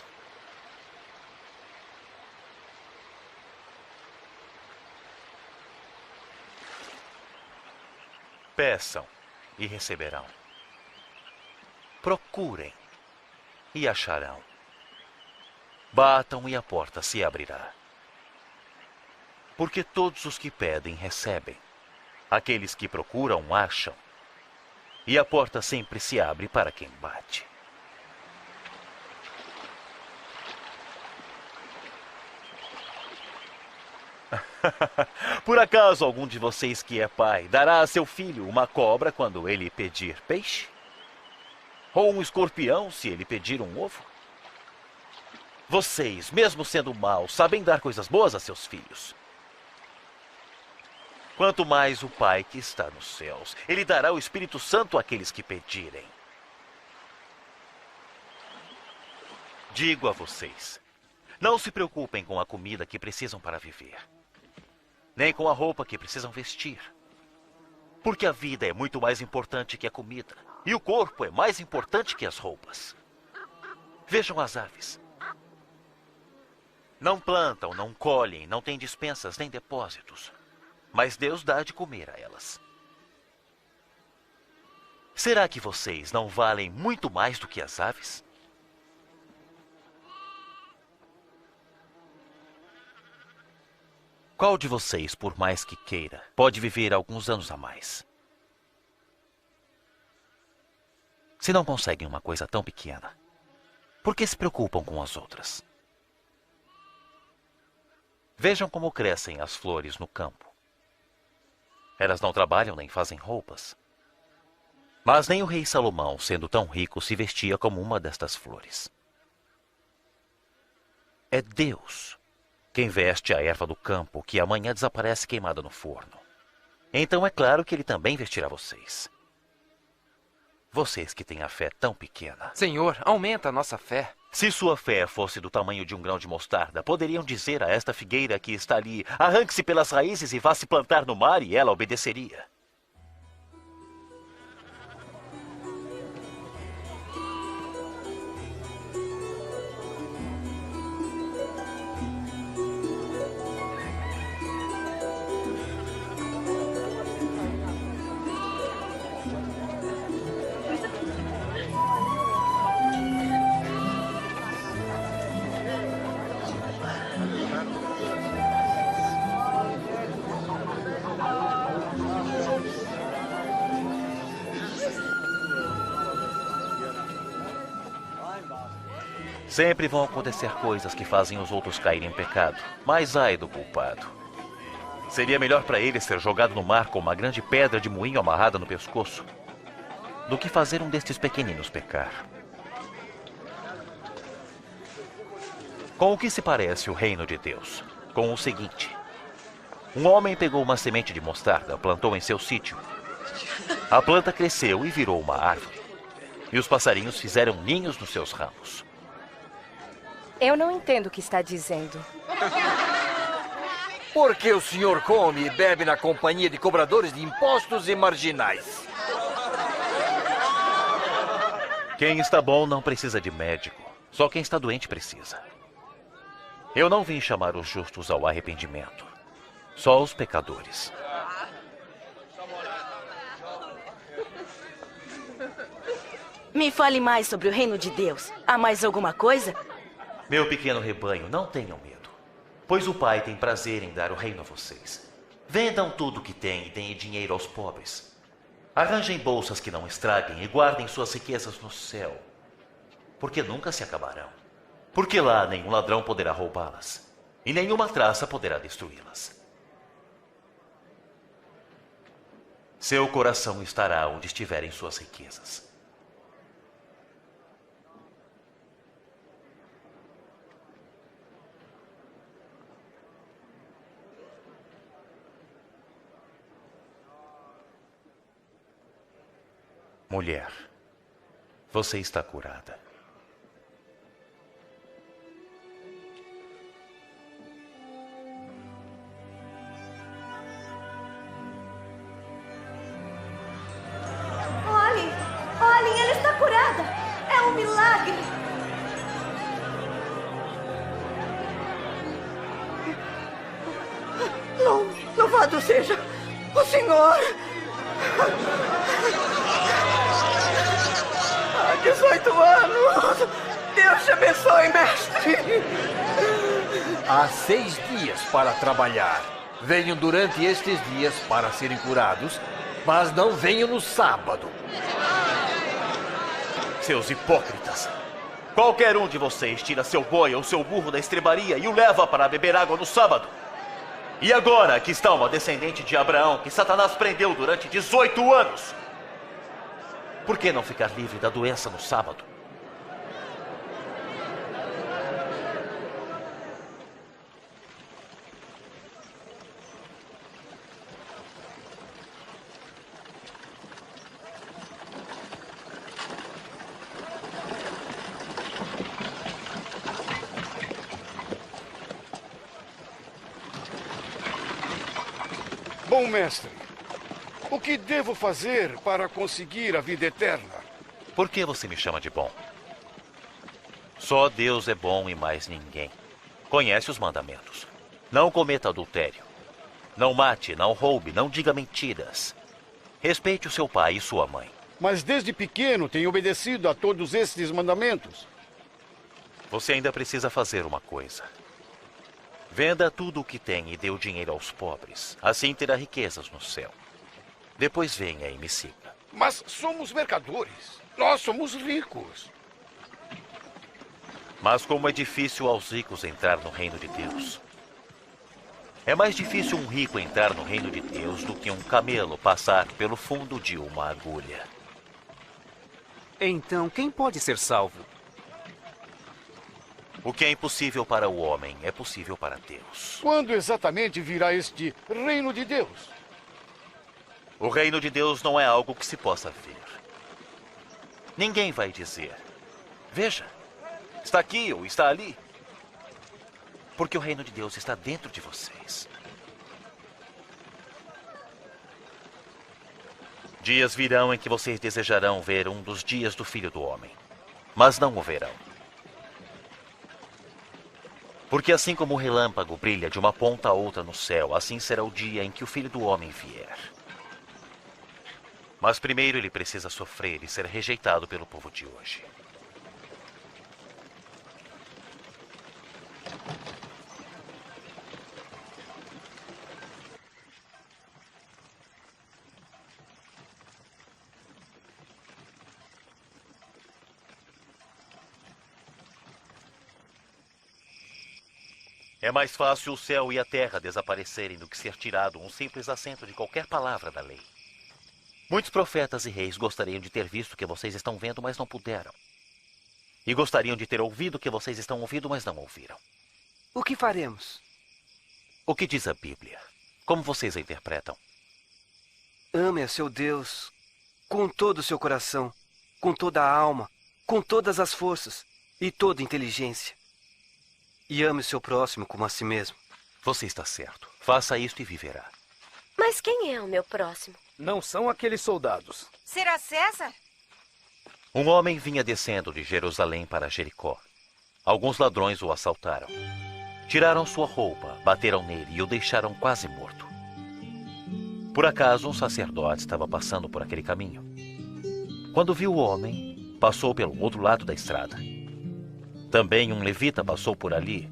Peçam e receberão. Procurem e acharão. Batam e a porta se abrirá. Porque todos os que pedem recebem. Aqueles que procuram acham. E a porta sempre se abre para quem bate. Por acaso algum de vocês que é pai dará a seu filho uma cobra quando ele pedir peixe? Ou um escorpião se ele pedir um ovo? Vocês, mesmo sendo maus, sabem dar coisas boas a seus filhos. Quanto mais o Pai que está nos céus, ele dará o Espírito Santo àqueles que pedirem. Digo a vocês, não se preocupem com a comida que precisam para viver, nem com a roupa que precisam vestir. Porque a vida é muito mais importante que a comida, e o corpo é mais importante que as roupas. Vejam as aves. Não plantam, não colhem, não têm despensas nem depósitos, mas Deus dá de comer a elas. Será que vocês não valem muito mais do que as aves? Qual de vocês, por mais que queira, pode viver alguns anos a mais? Se não conseguem uma coisa tão pequena, por que se preocupam com as outras? Vejam como crescem as flores no campo. Elas não trabalham nem fazem roupas. Mas nem o rei Salomão, sendo tão rico, se vestia como uma destas flores. É Deus quem veste a erva do campo, que amanhã desaparece queimada no forno. Então é claro que ele também vestirá vocês. Vocês que têm a fé tão pequena. Senhor, aumenta a nossa fé. Se sua fé fosse do tamanho de um grão de mostarda, poderiam dizer a esta figueira que está ali, arranque-se pelas raízes e vá se plantar no mar, e ela obedeceria. Sempre vão acontecer coisas que fazem os outros caírem em pecado, mas ai do culpado. Seria melhor para ele ser jogado no mar com uma grande pedra de moinho amarrada no pescoço do que fazer um destes pequeninos pecar. Com o que se parece o reino de Deus? Com o seguinte: um homem pegou uma semente de mostarda, plantou em seu sítio. A planta cresceu e virou uma árvore. E os passarinhos fizeram ninhos nos seus ramos. Eu não entendo o que está dizendo. Porque o senhor come e bebe na companhia de cobradores de impostos e marginais. Quem está bom não precisa de médico. Só quem está doente precisa. Eu não vim chamar os justos ao arrependimento. Só os pecadores. Me fale mais sobre o reino de Deus. Há mais alguma coisa? Meu pequeno rebanho, não tenham medo, pois o Pai tem prazer em dar o reino a vocês. Vendam tudo o que têm e deem dinheiro aos pobres. Arranjem bolsas que não estraguem e guardem suas riquezas no céu, porque nunca se acabarão. Porque lá nenhum ladrão poderá roubá-las, e nenhuma traça poderá destruí-las. Seu coração estará onde estiverem suas riquezas. Mulher, você está curada. Olhem, ela está curada. É um milagre. Louvado seja o Senhor. 18 anos! Deus te abençoe, mestre! Há 6 dias para trabalhar. Venham durante estes dias para serem curados, mas não venham no sábado. Seus hipócritas! Qualquer um de vocês tira seu boi ou seu burro da estrebaria e o leva para beber água no sábado. E agora aqui está uma descendente de Abraão que Satanás prendeu durante 18 anos. Por que não ficar livre da doença no sábado? Bom mestre, o que devo fazer para conseguir a vida eterna? Por que você me chama de bom? Só Deus é bom e mais ninguém. Conhece os mandamentos. Não cometa adultério. Não mate, não roube, não diga mentiras. Respeite o seu pai e sua mãe. Mas desde pequeno tenho obedecido a todos esses mandamentos. Você ainda precisa fazer uma coisa. Venda tudo o que tem e dê o dinheiro aos pobres. Assim terá riquezas no céu. Depois venha e me siga. Mas somos mercadores. Nós somos ricos. Mas como é difícil aos ricos entrar no reino de Deus. É mais difícil um rico entrar no reino de Deus do que um camelo passar pelo fundo de uma agulha. Então, quem pode ser salvo? O que é impossível para o homem é possível para Deus. Quando exatamente virá este reino de Deus? O reino de Deus não é algo que se possa ver. Ninguém vai dizer: veja, está aqui ou está ali. Porque o reino de Deus está dentro de vocês. Dias virão em que vocês desejarão ver um dos dias do Filho do Homem, mas não o verão. Porque assim como o relâmpago brilha de uma ponta a outra no céu, assim será o dia em que o Filho do Homem vier. Mas primeiro ele precisa sofrer e ser rejeitado pelo povo de hoje. É mais fácil o céu e a terra desaparecerem do que ser tirado um simples acento de qualquer palavra da lei. Muitos profetas e reis gostariam de ter visto o que vocês estão vendo, mas não puderam. E gostariam de ter ouvido o que vocês estão ouvindo, mas não ouviram. O que faremos? O que diz a Bíblia? Como vocês a interpretam? Ame a seu Deus com todo o seu coração, com toda a alma, com todas as forças e toda a inteligência. E ame o seu próximo como a si mesmo. Você está certo. Faça isto e viverá. Mas quem é o meu próximo? Não são aqueles soldados. Será César? Um homem vinha descendo de Jerusalém para Jericó. Alguns ladrões o assaltaram. Tiraram sua roupa, bateram nele e o deixaram quase morto. Por acaso, um sacerdote estava passando por aquele caminho. Quando viu o homem, passou pelo outro lado da estrada. Também um levita passou por ali.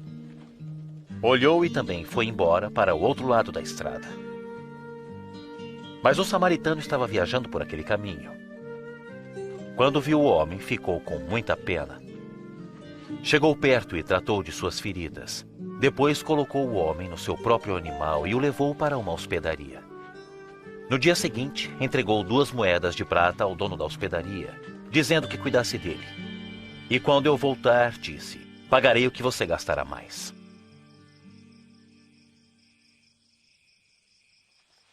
Olhou e também foi embora para o outro lado da estrada. Mas um samaritano estava viajando por aquele caminho. Quando viu o homem, ficou com muita pena. Chegou perto e tratou de suas feridas. Depois colocou o homem no seu próprio animal e o levou para uma hospedaria. No dia seguinte, entregou 2 moedas de prata ao dono da hospedaria, dizendo que cuidasse dele. E quando eu voltar, disse, pagarei o que você gastará mais.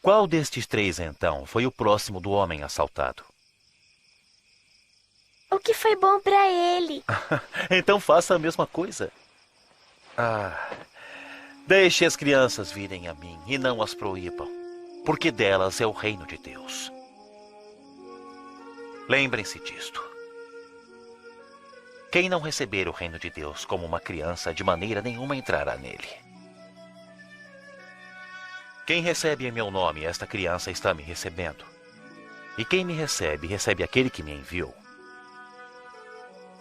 Qual destes 3, então, foi o próximo do homem assaltado? O que foi bom para ele? Então faça a mesma coisa. Deixe as crianças virem a mim e não as proíbam, porque delas é o reino de Deus. Lembrem-se disto. Quem não receber o reino de Deus como uma criança, de maneira nenhuma entrará nele. Quem recebe em meu nome esta criança está me recebendo. E quem me recebe, recebe aquele que me enviou.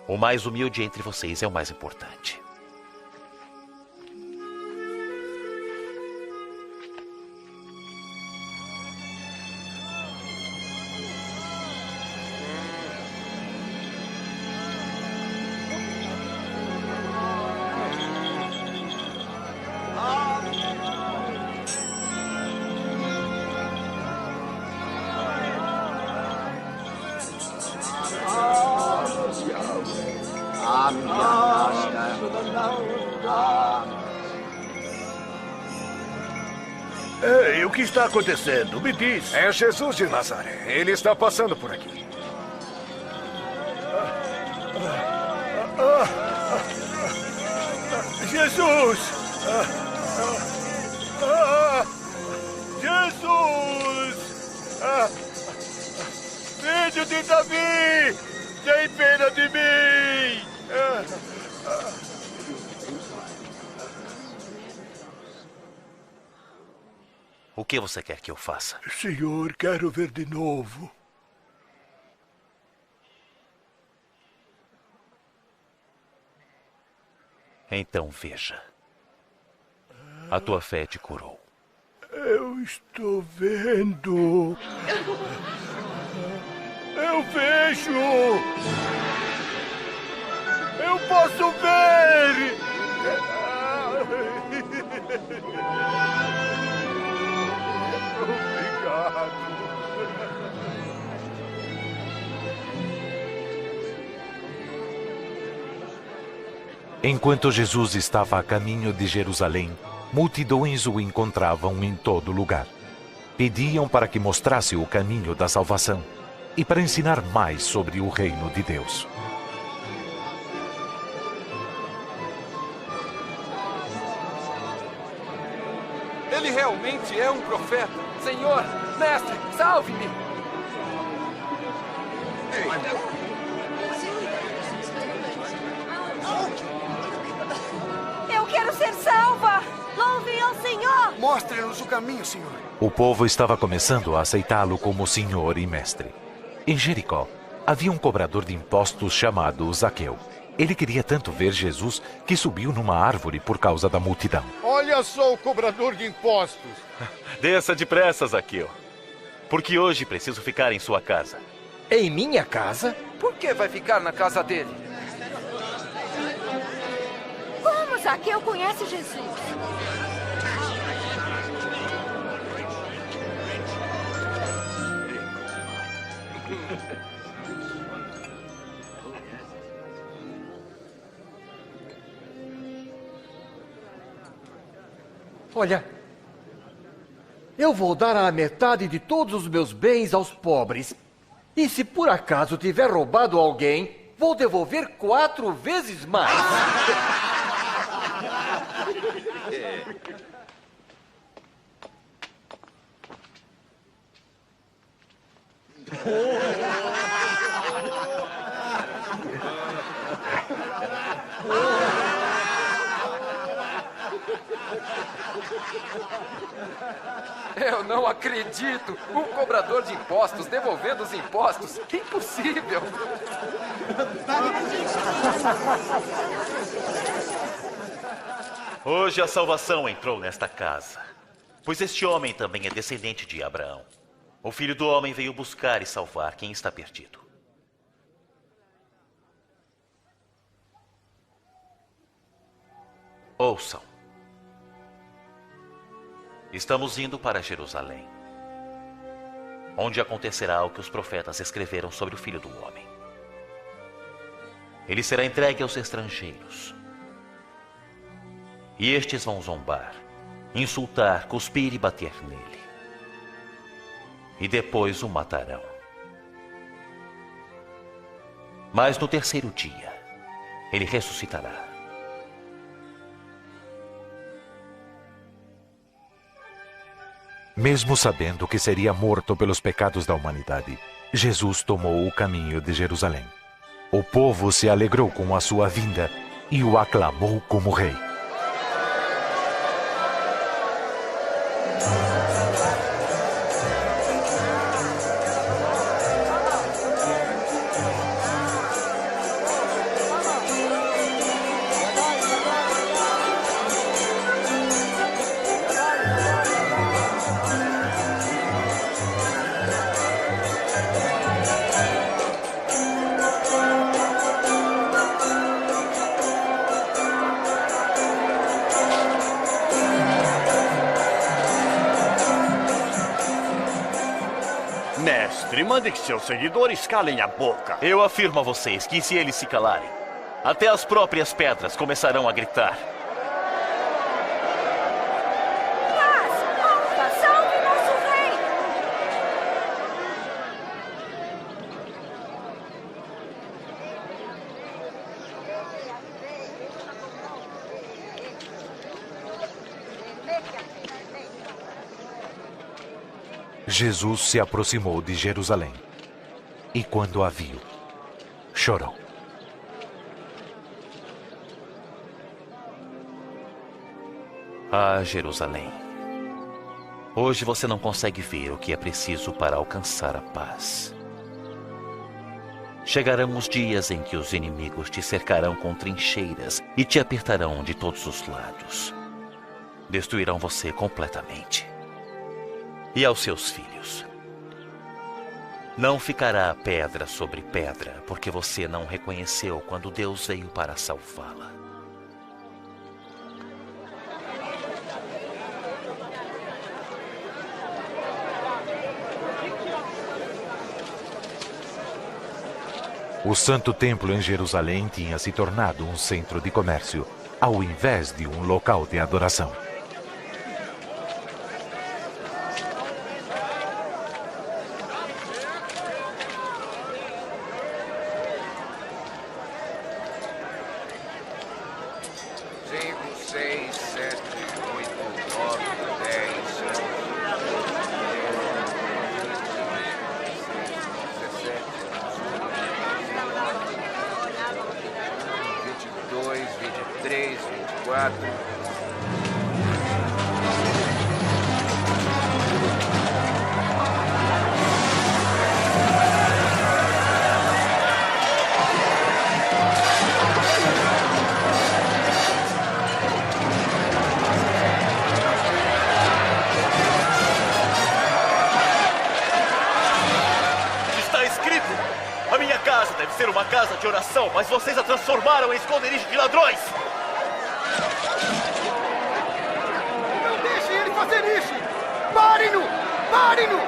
O mais humilde entre vocês é o mais importante. Ei, o que está acontecendo? Me diz. É Jesus de Nazaré. Ele está passando por aqui. Jesus! Jesus! Filho de Davi! Tem pena de mim! O que você quer que eu faça? Senhor, quero ver de novo. Então veja. A tua fé te curou. Eu estou vendo. Eu vejo. Eu posso ver. Obrigado. Enquanto Jesus estava a caminho de Jerusalém, multidões o encontravam em todo lugar. Pediam para que mostrasse o caminho da salvação e para ensinar mais sobre o reino de Deus. Ele realmente é um profeta. Senhor, mestre, salve-me! Eu quero ser salva! Louvem ao Senhor! Mostre-nos o caminho, Senhor. O povo estava começando a aceitá-lo como Senhor e Mestre. Em Jericó, havia um cobrador de impostos chamado Zaqueu. Ele queria tanto ver Jesus que subiu numa árvore por causa da multidão. Olha só o cobrador de impostos. Desça depressa, Zaqueu, porque hoje preciso ficar em sua casa. Em minha casa? Por que vai ficar na casa dele? Como, Zaqueu conhece Jesus. Olha, eu vou dar a metade de todos os meus bens aos pobres. E se por acaso tiver roubado alguém, vou devolver 4 vezes mais. Eu não acredito! Um cobrador de impostos devolvendo os impostos! Impossível! Hoje a salvação entrou nesta casa, pois este homem também é descendente de Abraão. O Filho do Homem veio buscar e salvar quem está perdido. Ouçam. Estamos indo para Jerusalém, onde acontecerá o que os profetas escreveram sobre o Filho do Homem. Ele será entregue aos estrangeiros, e estes vão zombar, insultar, cuspir e bater nele. E depois o matarão. Mas no terceiro dia, ele ressuscitará. Mesmo sabendo que seria morto pelos pecados da humanidade, Jesus tomou o caminho de Jerusalém. O povo se alegrou com a sua vinda e o aclamou como rei. Mande que seus seguidores calem a boca. Eu afirmo a vocês que se eles se calarem, até as próprias pedras começarão a gritar. Paz, honra, salve nosso rei! Jesus se aproximou de Jerusalém e, quando a viu, chorou. Ah, Jerusalém, hoje você não consegue ver o que é preciso para alcançar a paz. Chegarão os dias em que os inimigos te cercarão com trincheiras e te apertarão de todos os lados. Destruirão você completamente. E aos seus filhos. Não ficará pedra sobre pedra, porque você não reconheceu quando Deus veio para salvá-la. O Santo Templo em Jerusalém tinha se tornado um centro de comércio, ao invés de um local de adoração. Deve ser uma casa de oração, mas vocês a transformaram em esconderijo de ladrões! isso! Parem-no! Parem-no!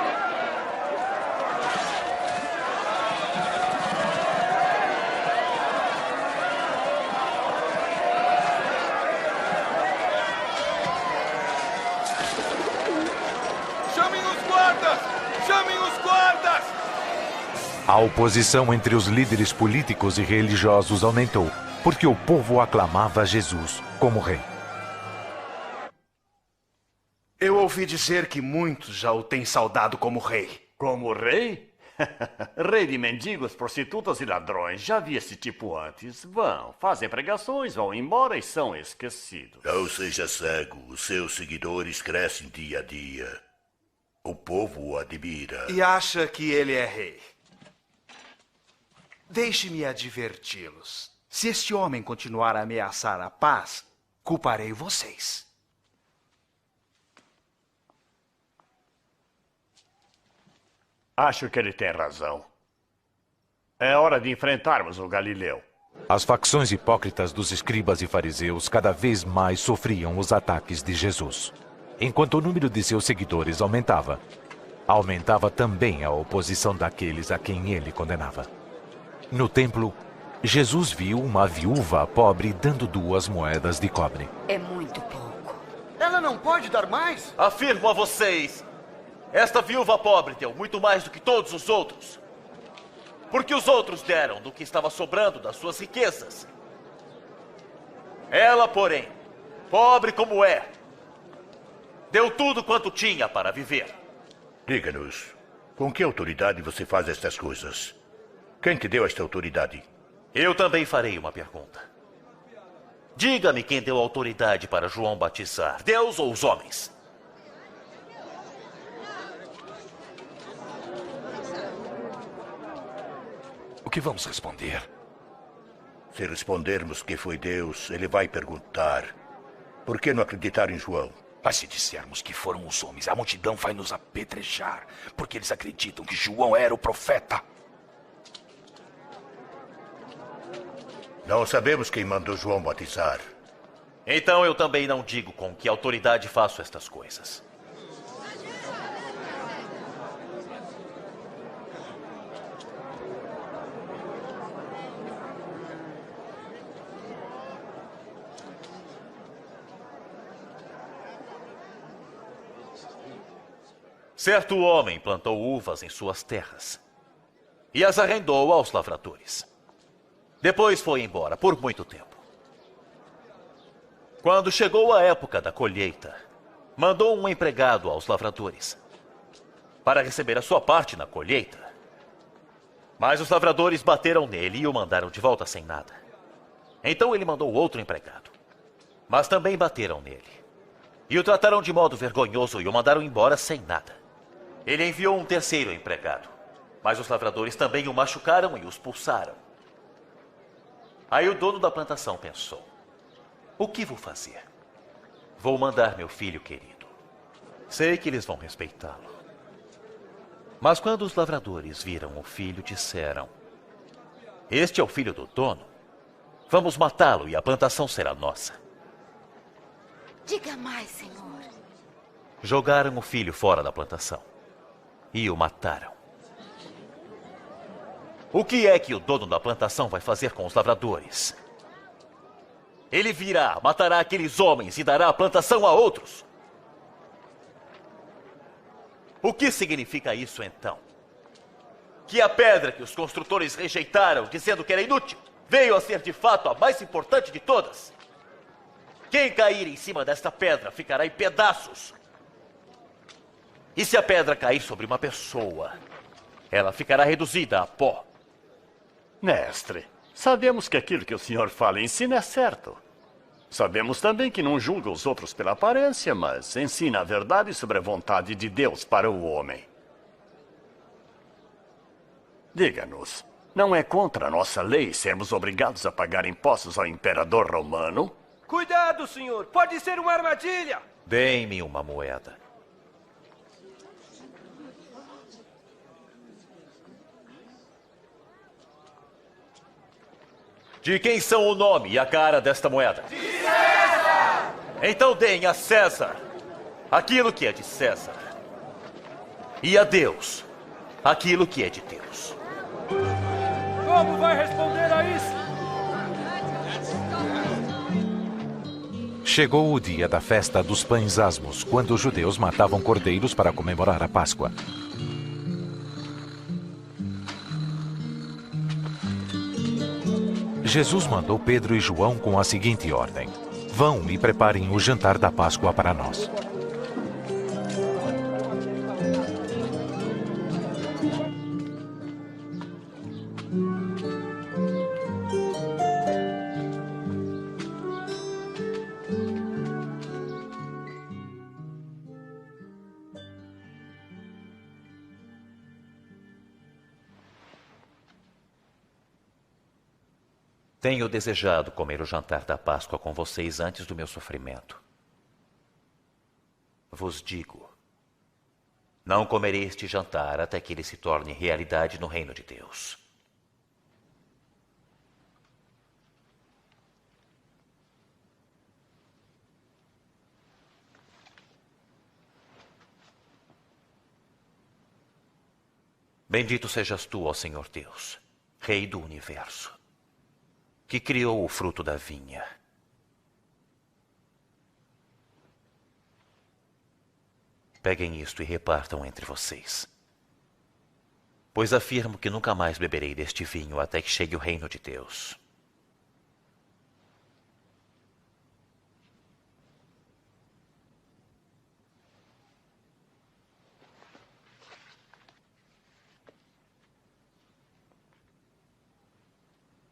Chamem os guardas! Chamem os guardas! A oposição entre os líderes políticos e religiosos aumentou, porque o povo aclamava Jesus como rei. Eu ouvi dizer que muitos já o têm saudado como rei. Como rei? Rei de mendigos, prostitutas e ladrões. Já vi esse tipo antes. Vão, fazem pregações, vão embora e são esquecidos. Não seja cego. Os seus seguidores crescem dia a dia. O povo o admira. E acha que ele é rei. Deixe-me adverti-los. Se este homem continuar a ameaçar a paz, culparei vocês. Acho que ele tem razão. É hora de enfrentarmos o Galileu. As facções hipócritas dos escribas e fariseus cada vez mais sofriam os ataques de Jesus. Enquanto o número de seus seguidores aumentava, aumentava também a oposição daqueles a quem ele condenava. No templo, Jesus viu uma viúva pobre dando 2 moedas de cobre. É muito pouco. Ela não pode dar mais? Afirmo a vocês, esta viúva pobre deu muito mais do que todos os outros. Porque os outros deram do que estava sobrando das suas riquezas. Ela, porém, pobre como é, deu tudo quanto tinha para viver. Diga-nos, com que autoridade você faz estas coisas? Quem te deu esta autoridade? Eu também farei uma pergunta. Diga-me quem deu autoridade para João batizar, Deus ou os homens? O que vamos responder? Se respondermos que foi Deus, ele vai perguntar: por que não acreditaram em João? Mas se dissermos que foram os homens, a multidão vai nos apedrejar, porque eles acreditam que João era o profeta. Não sabemos quem mandou João batizar. Então eu também não digo com que autoridade faço estas coisas. Certo homem plantou uvas em suas terras e as arrendou aos lavradores. Depois foi embora por muito tempo. Quando chegou a época da colheita, mandou um empregado aos lavradores para receber a sua parte na colheita. Mas os lavradores bateram nele e o mandaram de volta sem nada. Então ele mandou outro empregado, mas também bateram nele e o trataram de modo vergonhoso e o mandaram embora sem nada. Ele enviou um terceiro empregado, mas os lavradores também o machucaram e o expulsaram. Aí o dono da plantação pensou: o que vou fazer? Vou mandar meu filho querido. Sei que eles vão respeitá-lo. Mas quando os lavradores viram o filho, disseram: este é o filho do dono. Vamos matá-lo e a plantação será nossa. Diga mais, Senhor. Jogaram o filho fora da plantação e o mataram. O que é que o dono da plantação vai fazer com os lavradores? Ele virá, matará aqueles homens e dará a plantação a outros. O que significa isso, então? Que a pedra que os construtores rejeitaram, dizendo que era inútil, veio a ser de fato a mais importante de todas. Quem cair em cima desta pedra ficará em pedaços. E se a pedra cair sobre uma pessoa, ela ficará reduzida a pó. Mestre, sabemos que aquilo que o senhor fala e ensina é certo. Sabemos também que não julga os outros pela aparência, mas ensina a verdade sobre a vontade de Deus para o homem. Diga-nos, não é contra a nossa lei sermos obrigados a pagar impostos ao imperador romano? Cuidado, senhor! Pode ser uma armadilha! Dê-me uma moeda. De quem são o nome e a cara desta moeda? De César! Então deem a César aquilo que é de César, e a Deus aquilo que é de Deus. Como vai responder a isso? Chegou o dia da festa dos pães asmos, quando os judeus matavam cordeiros para comemorar a Páscoa. Jesus mandou Pedro e João com a seguinte ordem: vão e preparem o jantar da Páscoa para nós. Tenho desejado comer o jantar da Páscoa com vocês antes do meu sofrimento. Vos digo, não comerei este jantar até que ele se torne realidade no reino de Deus. Bendito sejas tu, ó Senhor Deus, Rei do universo, que criou o fruto da vinha. Peguem isto e repartam entre vocês, pois afirmo que nunca mais beberei deste vinho até que chegue o reino de Deus.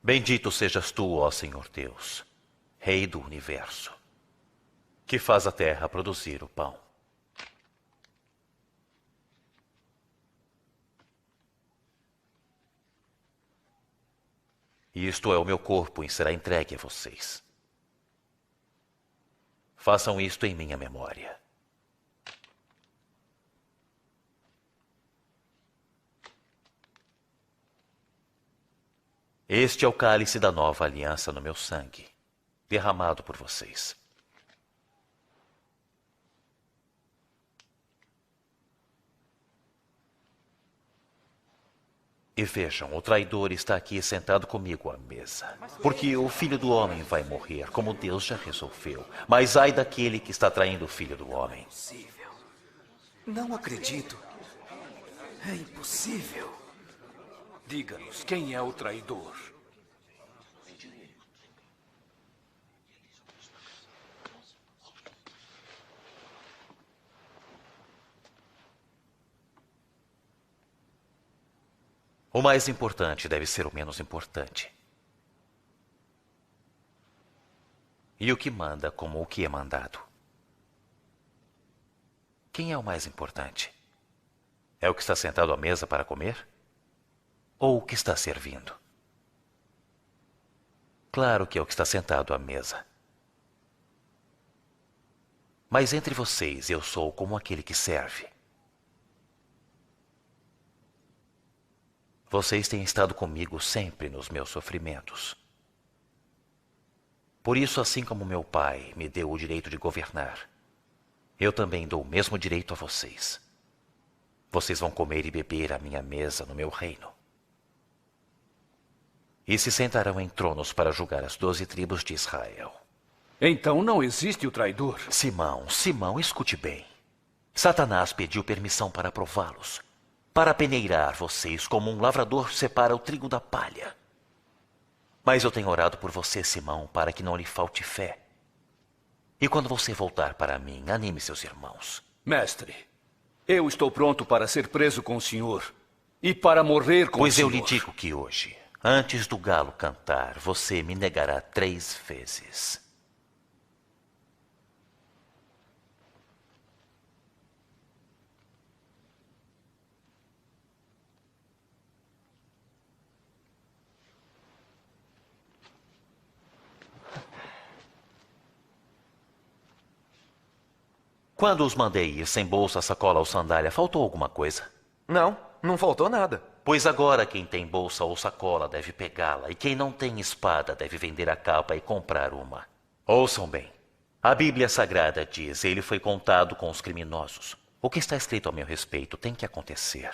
Bendito sejas tu, ó Senhor Deus, Rei do universo, que faz a terra produzir o pão. Isto é o meu corpo e será entregue a vocês. Façam isto em minha memória. Este é o cálice da nova aliança no meu sangue, derramado por vocês. E vejam, o traidor está aqui sentado comigo à mesa. Porque o Filho do Homem vai morrer, como Deus já resolveu. Mas ai daquele que está traindo o Filho do Homem. Não acredito. É impossível. Diga-nos, quem é o traidor? O mais importante deve ser o menos importante. E o que manda como o que é mandado. Quem é o mais importante? É o que está sentado à mesa para comer? Ou o que está servindo? Claro que é o que está sentado à mesa. Mas entre vocês eu sou como aquele que serve. Vocês têm estado comigo sempre nos meus sofrimentos. Por isso, assim como meu pai me deu o direito de governar, eu também dou o mesmo direito a vocês. Vocês vão comer e beber à minha mesa no meu reino. E se sentarão em tronos para julgar as 12 tribos de Israel. Então não existe o traidor? Simão, escute bem. Satanás pediu permissão para prová-los, para peneirar vocês como um lavrador separa o trigo da palha. Mas eu tenho orado por você, Simão, para que não lhe falte fé. E quando você voltar para mim, anime seus irmãos. Mestre, eu estou pronto para ser preso com o senhor e para morrer com o senhor. Pois eu lhe digo que hoje, antes do galo cantar, você me negará 3 vezes. Quando os mandei ir sem bolsa, sacola ou sandália, faltou alguma coisa? Não faltou nada. Pois agora quem tem bolsa ou sacola deve pegá-la, e quem não tem espada deve vender a capa e comprar uma. Ouçam bem, A Bíblia Sagrada diz: ele foi contado com os criminosos. O que está escrito a meu respeito tem que acontecer.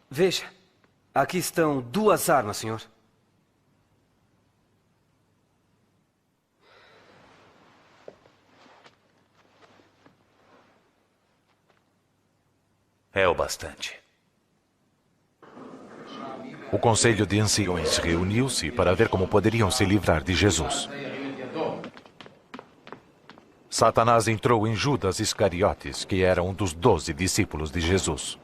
Veja, aqui estão 2 armas, senhor. É o bastante. O conselho de anciões reuniu-se para ver como poderiam se livrar de Jesus. Satanás entrou em Judas Iscariotes, que era um dos 12 discípulos de Jesus.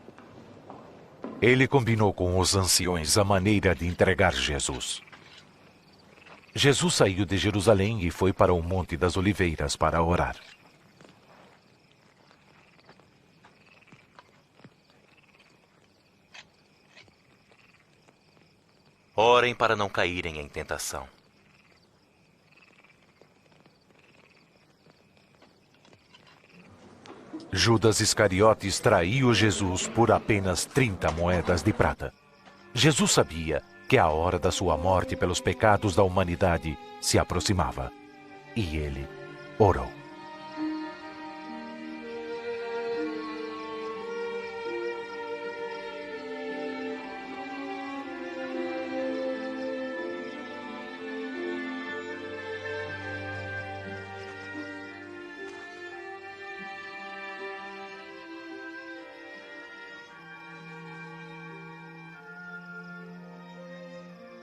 Ele combinou com os anciões a maneira de entregar Jesus. Jesus saiu de Jerusalém e foi para o Monte das Oliveiras para orar. Orem para não caírem em tentação. Judas Iscariotes traiu Jesus por apenas 30 moedas de prata. Jesus sabia que a hora da sua morte pelos pecados da humanidade se aproximava. E ele orou.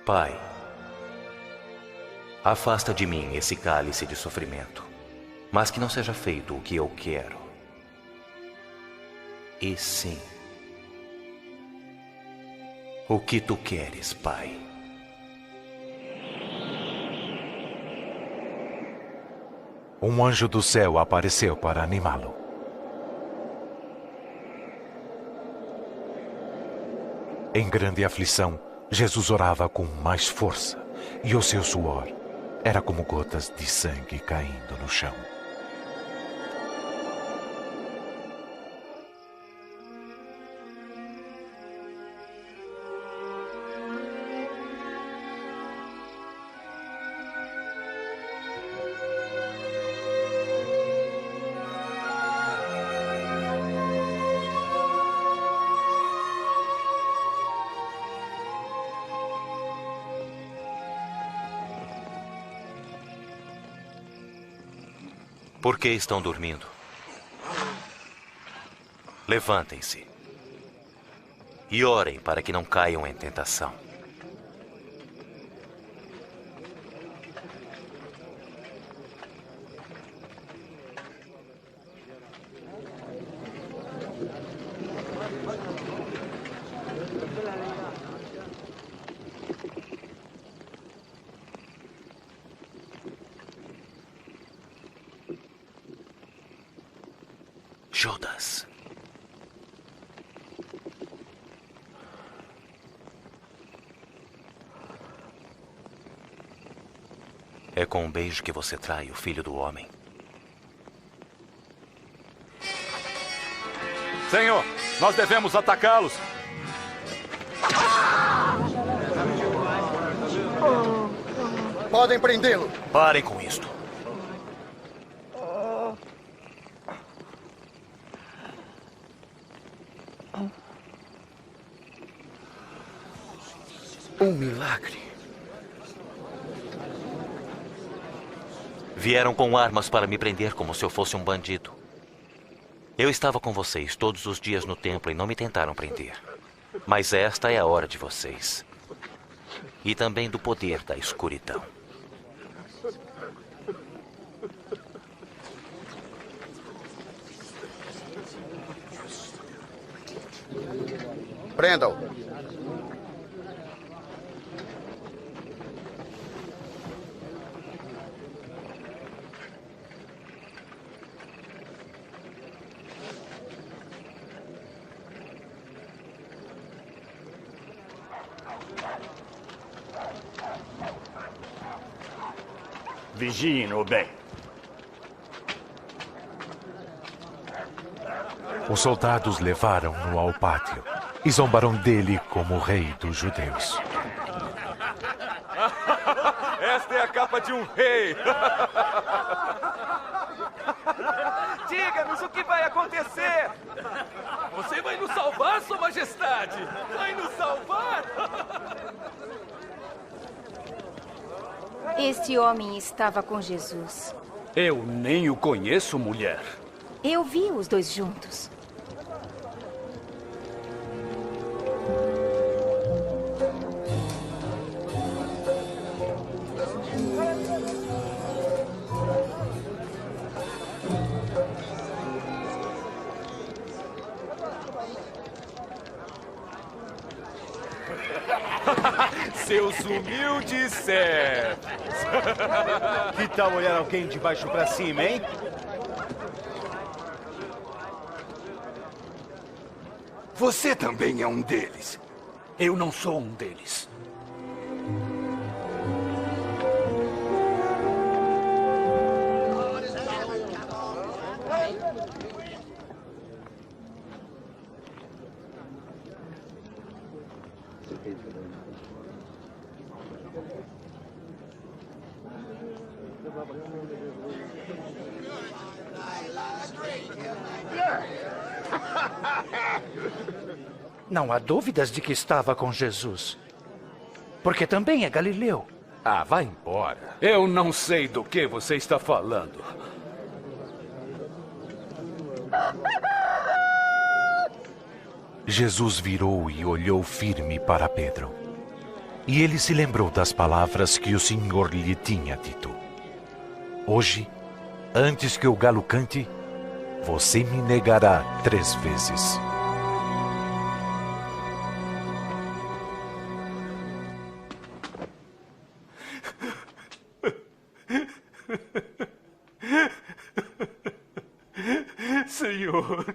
Pai, afasta de mim esse cálice de sofrimento, mas que não seja feito o que eu quero, e sim o que tu queres, Pai. Um anjo do céu apareceu para animá-lo. Em grande aflição, Jesus orava com mais força, e o seu suor era como gotas de sangue caindo no chão. Por que estão dormindo? Levantem-se e orem para que não caiam em tentação. Judas. É com um beijo que você trai o Filho do Homem. Senhor, nós devemos atacá-los. Podem prendê-lo. Parem com isto. Um milagre. Vieram com armas para me prender como se eu fosse um bandido. Eu estava com vocês todos os dias no templo e não me tentaram prender. Mas esta é a hora de vocês. E também do poder da escuridão. Prendam-o. Vigiem-no bem. Os soldados levaram-no ao pátio e zombaram dele como o rei dos judeus. Esta é a capa de um rei. Diga-nos o que vai acontecer. Você vai nos salvar, Sua Majestade! Vai nos salvar! Este homem estava com Jesus. Eu nem o conheço, mulher. Eu vi os dois juntos. Seus humildes servos. Que tal olhar alguém de baixo pra cima, hein? Você também é um deles. Eu não sou um deles. Não há dúvidas de que estava com Jesus. Porque também é galileu. Ah, vá embora. Eu não sei do que você está falando. Jesus virou e olhou firme para Pedro. E ele se lembrou das palavras que o Senhor lhe tinha dito. Hoje, antes que o galo cante, você me negará 3 vezes. Senhor,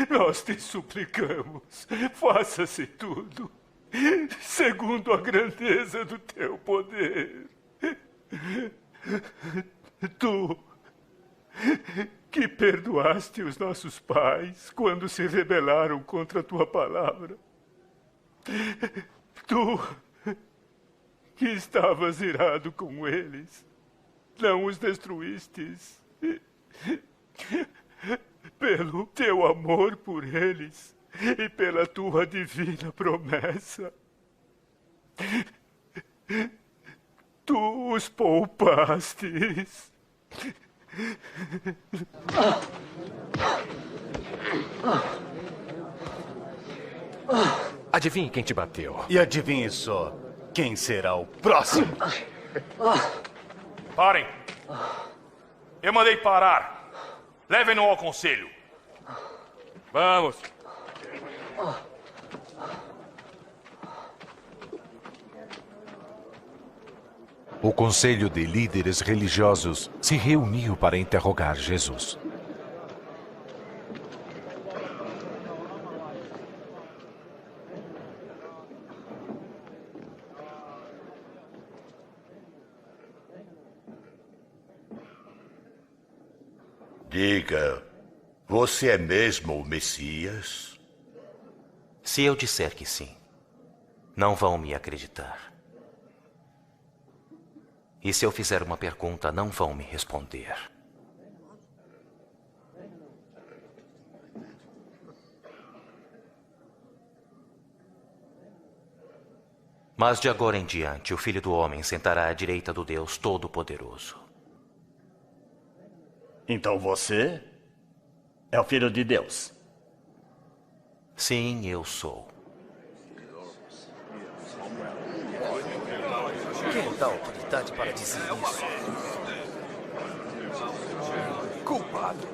nós te suplicamos, faça-se tudo, segundo a grandeza do teu poder. Tu, que perdoaste os nossos pais quando se rebelaram contra a tua palavra. Tu, que estavas irado com eles, não os destruístes. Pelo teu amor por eles e pela tua divina promessa, tu os poupastes. Adivinhe quem te bateu. E adivinhe só, quem será o próximo? Parem! Eu mandei parar. Levem-no ao conselho. Vamos. O conselho de líderes religiosos se reuniu para interrogar Jesus. Diga, você é mesmo o Messias? Se eu disser que sim, não vão me acreditar. E se eu fizer uma pergunta, não vão me responder. Mas de agora em diante, o Filho do Homem sentará à direita do Deus Todo-Poderoso. Então você é o Filho de Deus? Sim, eu sou. Quem dá autoridade para dizer isso? Culpado.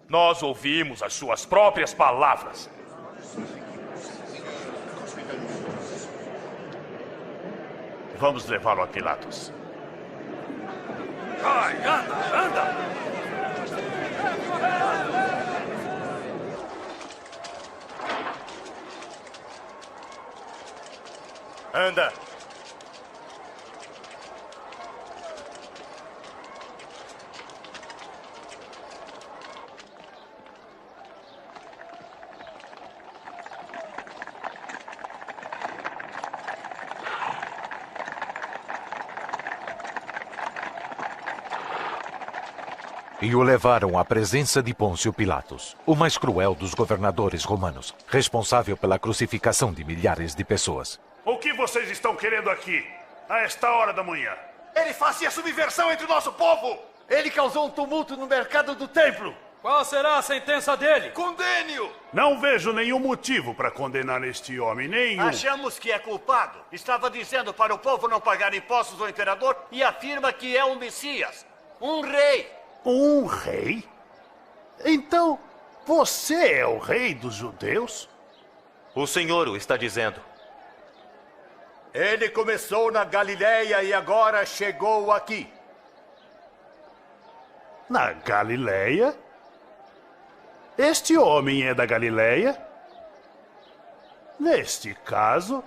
Nós ouvimos as suas próprias palavras. Vamos levá-lo a Pilatos. Vai, anda, anda! Anda! e o levaram à presença de Pôncio Pilatos, o mais cruel dos governadores romanos, responsável pela crucificação de milhares de pessoas. O que vocês estão querendo aqui, a esta hora da manhã? Ele fazia subversão entre o nosso povo! Ele causou um tumulto no mercado do templo! Qual será a sentença dele? Condene-o! Não vejo nenhum motivo para condenar este homem, nenhum. Achamos que é culpado. Estava dizendo para o povo não pagar impostos ao imperador e afirma que é um Messias, um rei. Um rei? Então, você é o rei dos judeus? O senhor o está dizendo. Ele começou na Galileia e agora chegou aqui. Na Galileia? Este homem é da Galileia? Neste caso,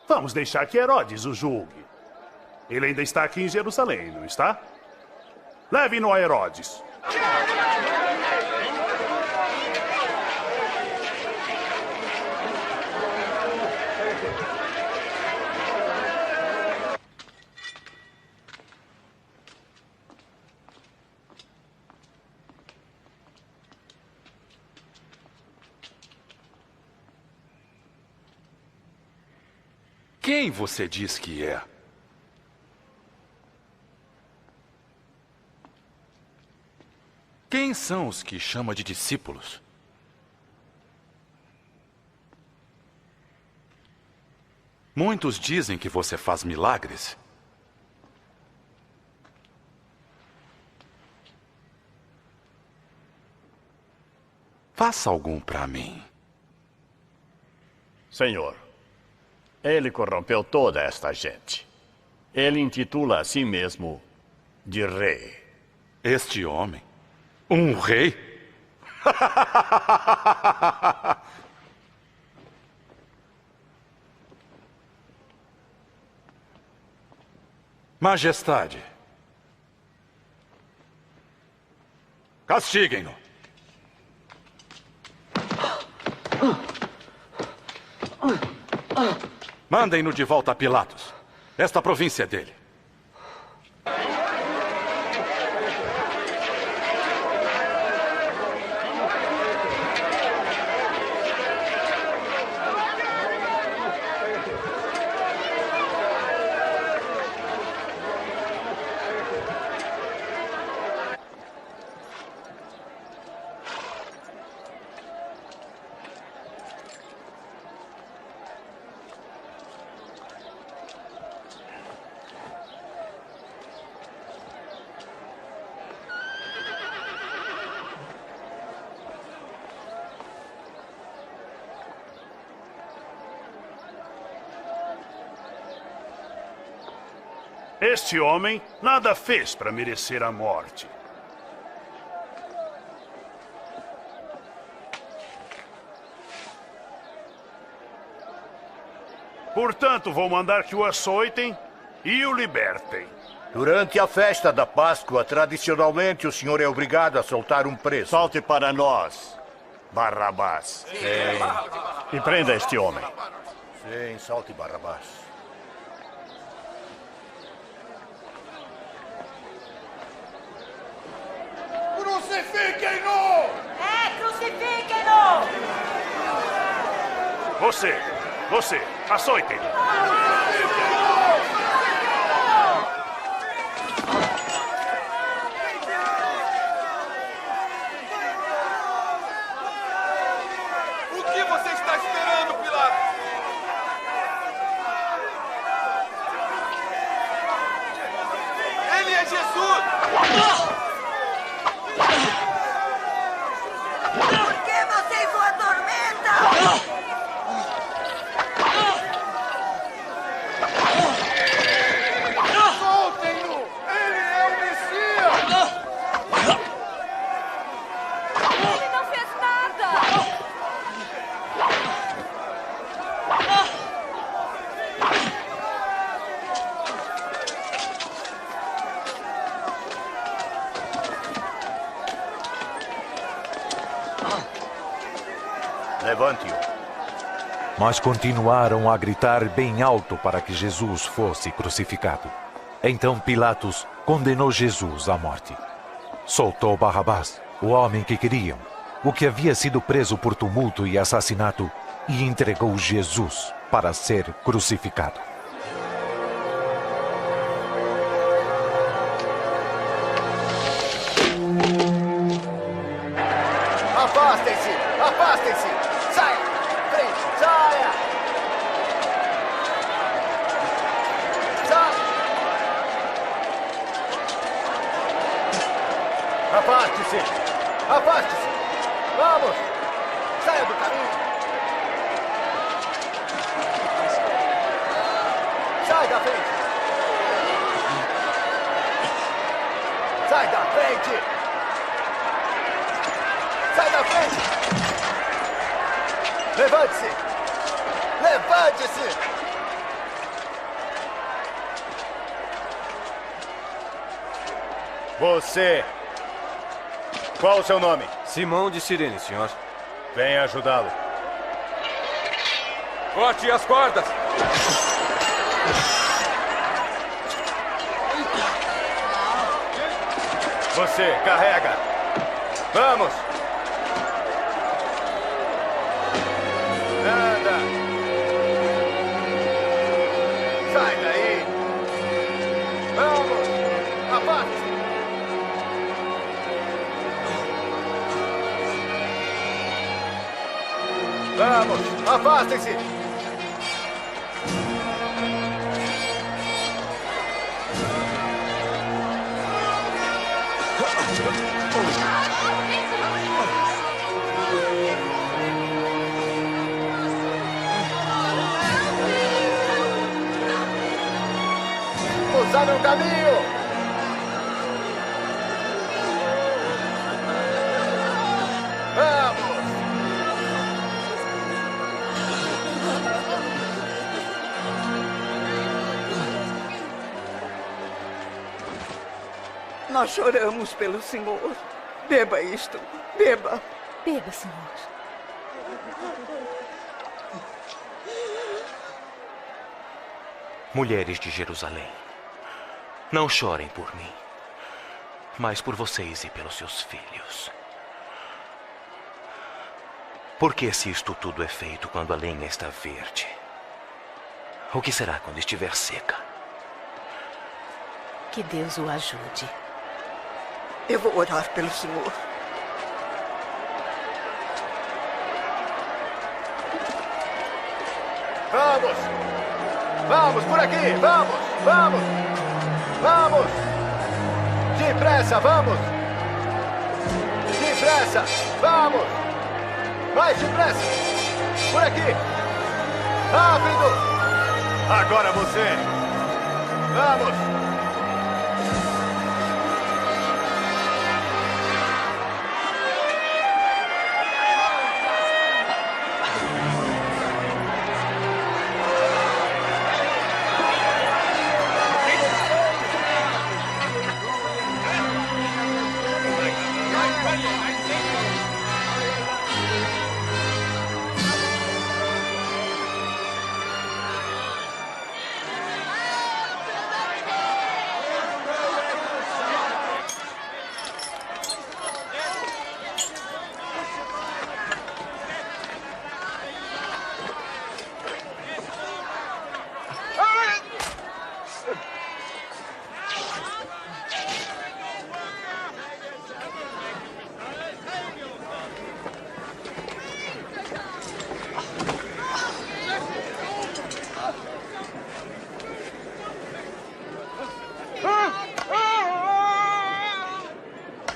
vamos deixar que Herodes o julgue. Ele ainda está aqui em Jerusalém, não está? Leve-no a Herodes. Quem você diz que é? Quem são os que chama de discípulos? Muitos dizem que você faz milagres. Faça algum para mim. Senhor, ele corrompeu toda esta gente. Ele intitula a si mesmo de rei. Este homem? Um rei? Majestade, castiguem-no. Mandem-no de volta a Pilatos. Esta província é dele. Este homem nada fez para merecer a morte. Portanto, vou mandar que o açoitem e o libertem. Durante a festa da Páscoa, tradicionalmente, o senhor é obrigado a soltar um preso. Solte para nós, Barrabás. Sim. E prenda este homem. Sim, solte Barrabás. Crucifiquem-no! Crucifiquem-no! Você, açoitem-no. O que você está esperando, Pilatos? Ele é Jesus! Por que vocês o atormentam? Soltem-no! Ele é o Messias! Ele não fez nada! Levante-o. Mas continuaram a gritar bem alto para que Jesus fosse crucificado. Então Pilatos condenou Jesus à morte. Soltou Barrabás, o homem que queriam, o que havia sido preso por tumulto e assassinato, e entregou Jesus para ser crucificado. Afastem-se! Afastem-se! Saia! Frente! Saia! Saia! Afaste-se! Afaste-se! Vamos! Saia do caminho! Sai da frente! Sai da frente! Sai da frente! Levante-se! Levante-se! Você! Qual o seu nome? Simão de Cirene, senhor. Venha ajudá-lo. Corte as cordas! Você, carrega! Vamos! Anda! Sai daí! Vamos! Afaste-se! Vamos! Afastem-se! Usaram o caminho! Vamos! Nós choramos pelo senhor. Beba isto. Beba. Beba, senhor. Mulheres de Jerusalém, não chorem por mim, mas por vocês e pelos seus filhos. Porque se isto tudo é feito quando a lenha está verde, o que será quando estiver seca? Que Deus o ajude. Eu vou orar pelo senhor. Vamos! Vamos, por aqui! Vamos! Vamos! Vamos! Depressa, vamos! Depressa! Vamos! Mais depressa! Por aqui! Rápido! Agora você! Vamos!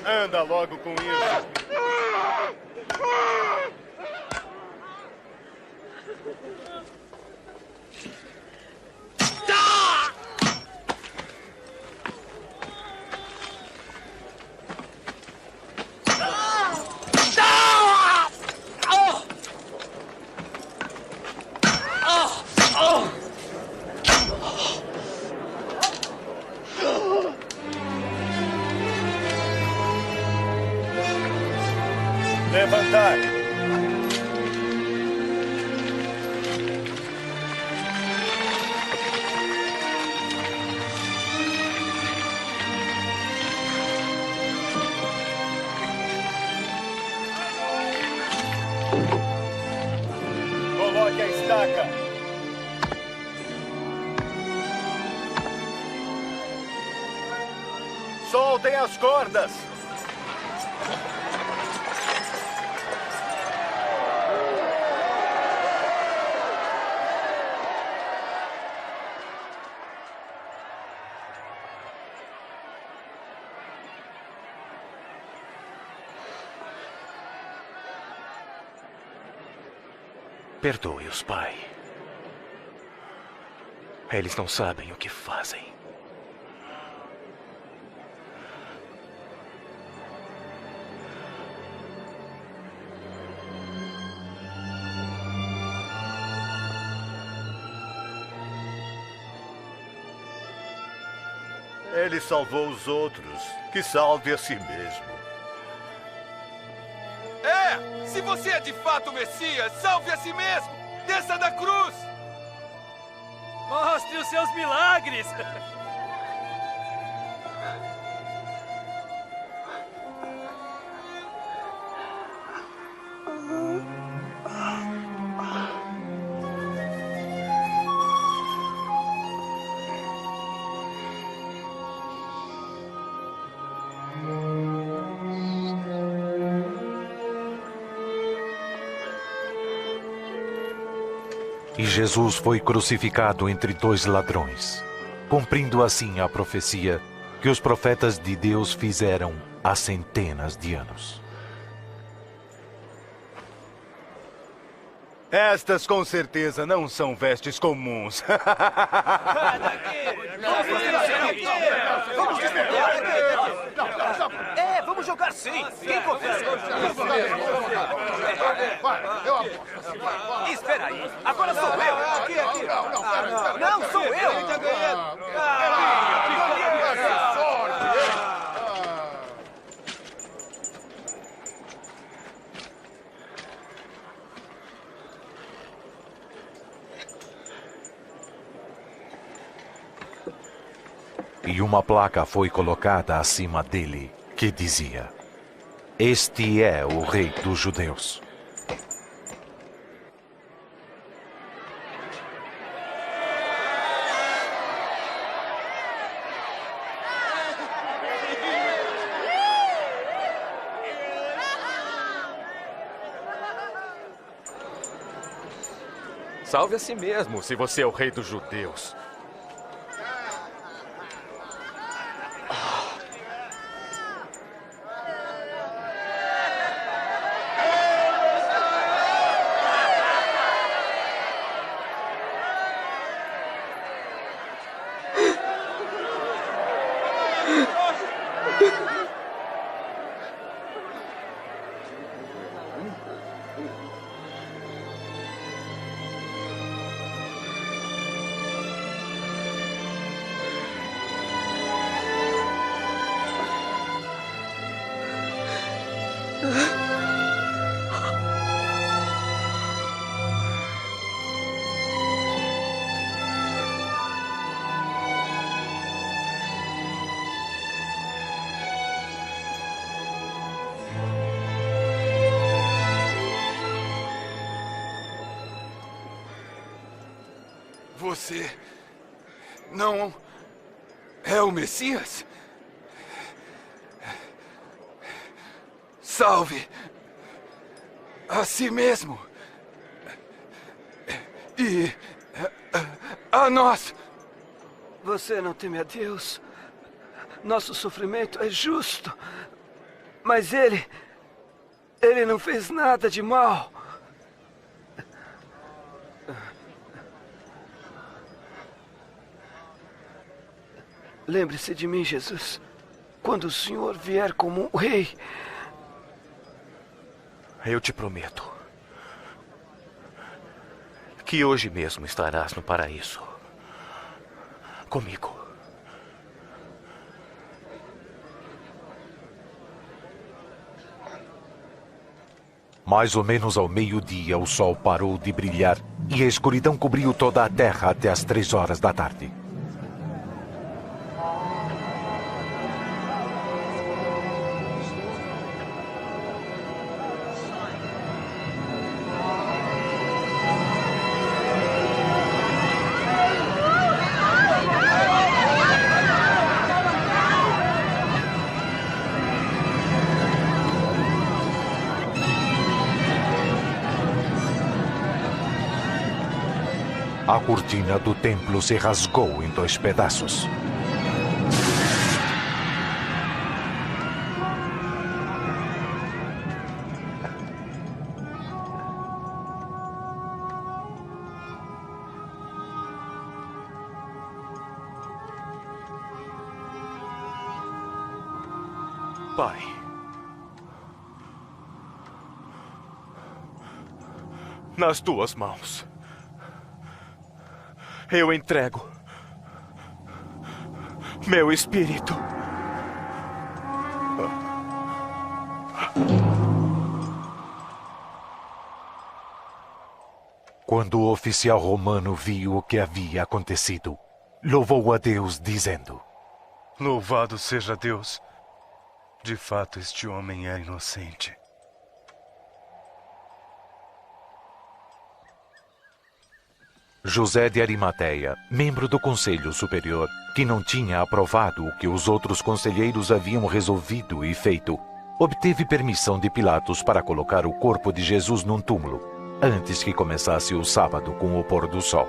Anda logo com isso. Levantar. Coloque a estaca. Soltem as cordas. Perdoe-os, Pai. Eles não sabem o que fazem. Ele salvou os outros. Que salve a si mesmo. Se você é de fato o Messias, salve a si mesmo! Desça da cruz! Mostre os seus milagres! E Jesus foi crucificado entre dois ladrões, cumprindo assim a profecia que os profetas de Deus fizeram há centenas de anos. Estas com certeza não são vestes comuns. Vamos jogar sim. Quem confia? Espera aí. Agora sou eu. Aqui. Não, sou eu. E uma placa foi colocada acima dele, que dizia: Este é o Rei dos Judeus. Salve a si mesmo, se você é o Rei dos Judeus. Você não é o Messias? Salve a si mesmo e a nós. Você não teme a Deus? Nosso sofrimento é justo. Mas ele não fez nada de mal. Lembre-se de mim, Jesus, quando o Senhor vier como um rei. Eu te prometo que hoje mesmo estarás no paraíso comigo. Mais ou menos ao meio-dia, o sol parou de brilhar e a escuridão cobriu toda a terra até as 3 horas da tarde. a cortina do templo se rasgou em 2 pedaços. Pai, nas tuas mãos, eu entrego meu espírito. Quando o oficial romano viu o que havia acontecido, louvou a Deus, dizendo: Louvado seja Deus. De fato, este homem é inocente. José de Arimateia, membro do Conselho Superior, que não tinha aprovado o que os outros conselheiros haviam resolvido e feito, obteve permissão de Pilatos para colocar o corpo de Jesus num túmulo, antes que começasse o sábado com o pôr do sol.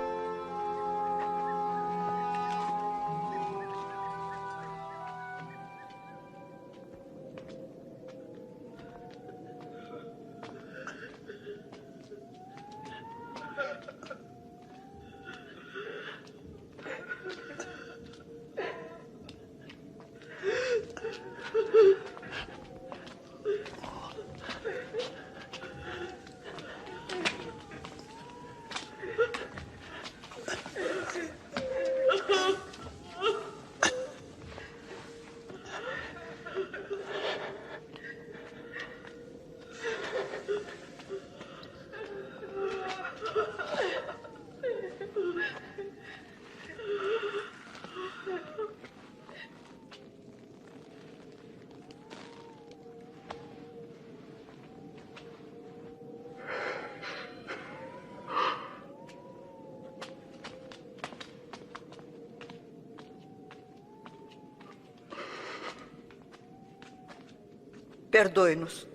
Perdoe-nos.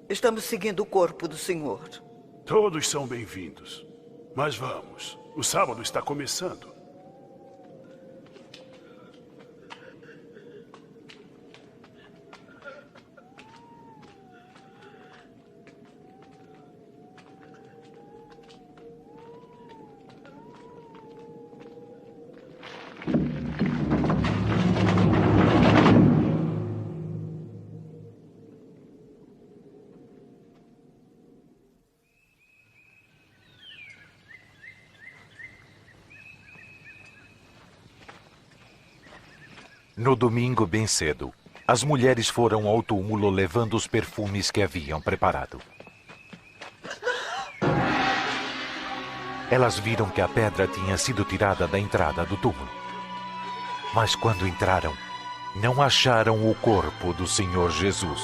Estamos seguindo o corpo do Senhor. Todos são bem-vindos. Mas vamos. O sábado está começando. No domingo, bem cedo, as mulheres foram ao túmulo levando os perfumes que haviam preparado. Elas viram que a pedra tinha sido tirada da entrada do túmulo. Mas quando entraram, não acharam o corpo do Senhor Jesus.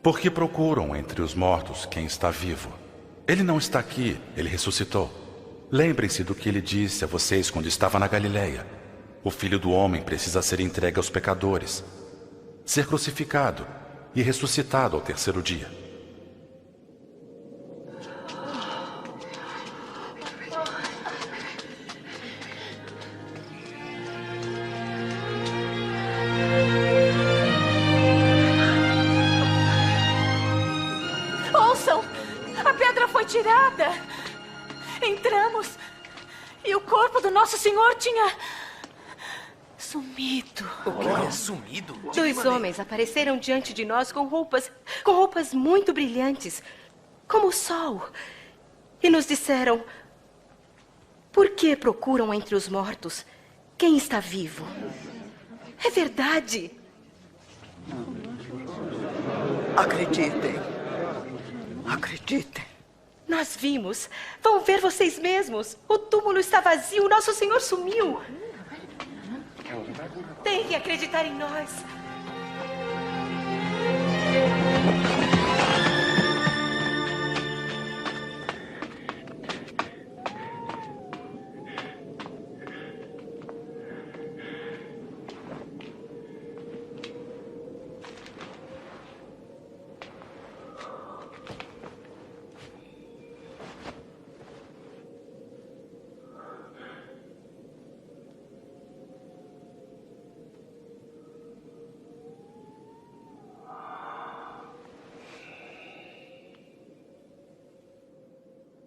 Por que procuram entre os mortos quem está vivo? Ele não está aqui, ele ressuscitou. Lembrem-se do que ele disse a vocês quando estava na Galileia. O Filho do Homem precisa ser entregue aos pecadores, ser crucificado e ressuscitado ao 3º dia. Tirada. Entramos e o corpo do nosso Senhor tinha sumido. O que? Sumido? 2 homens apareceram diante de nós com roupas muito brilhantes, como o sol, e nos disseram: por que procuram entre os mortos quem está vivo? É verdade. Acreditem. Acreditem. Nós vimos. Vão ver vocês mesmos. O túmulo está vazio. Nosso Senhor sumiu. Tem que acreditar em nós.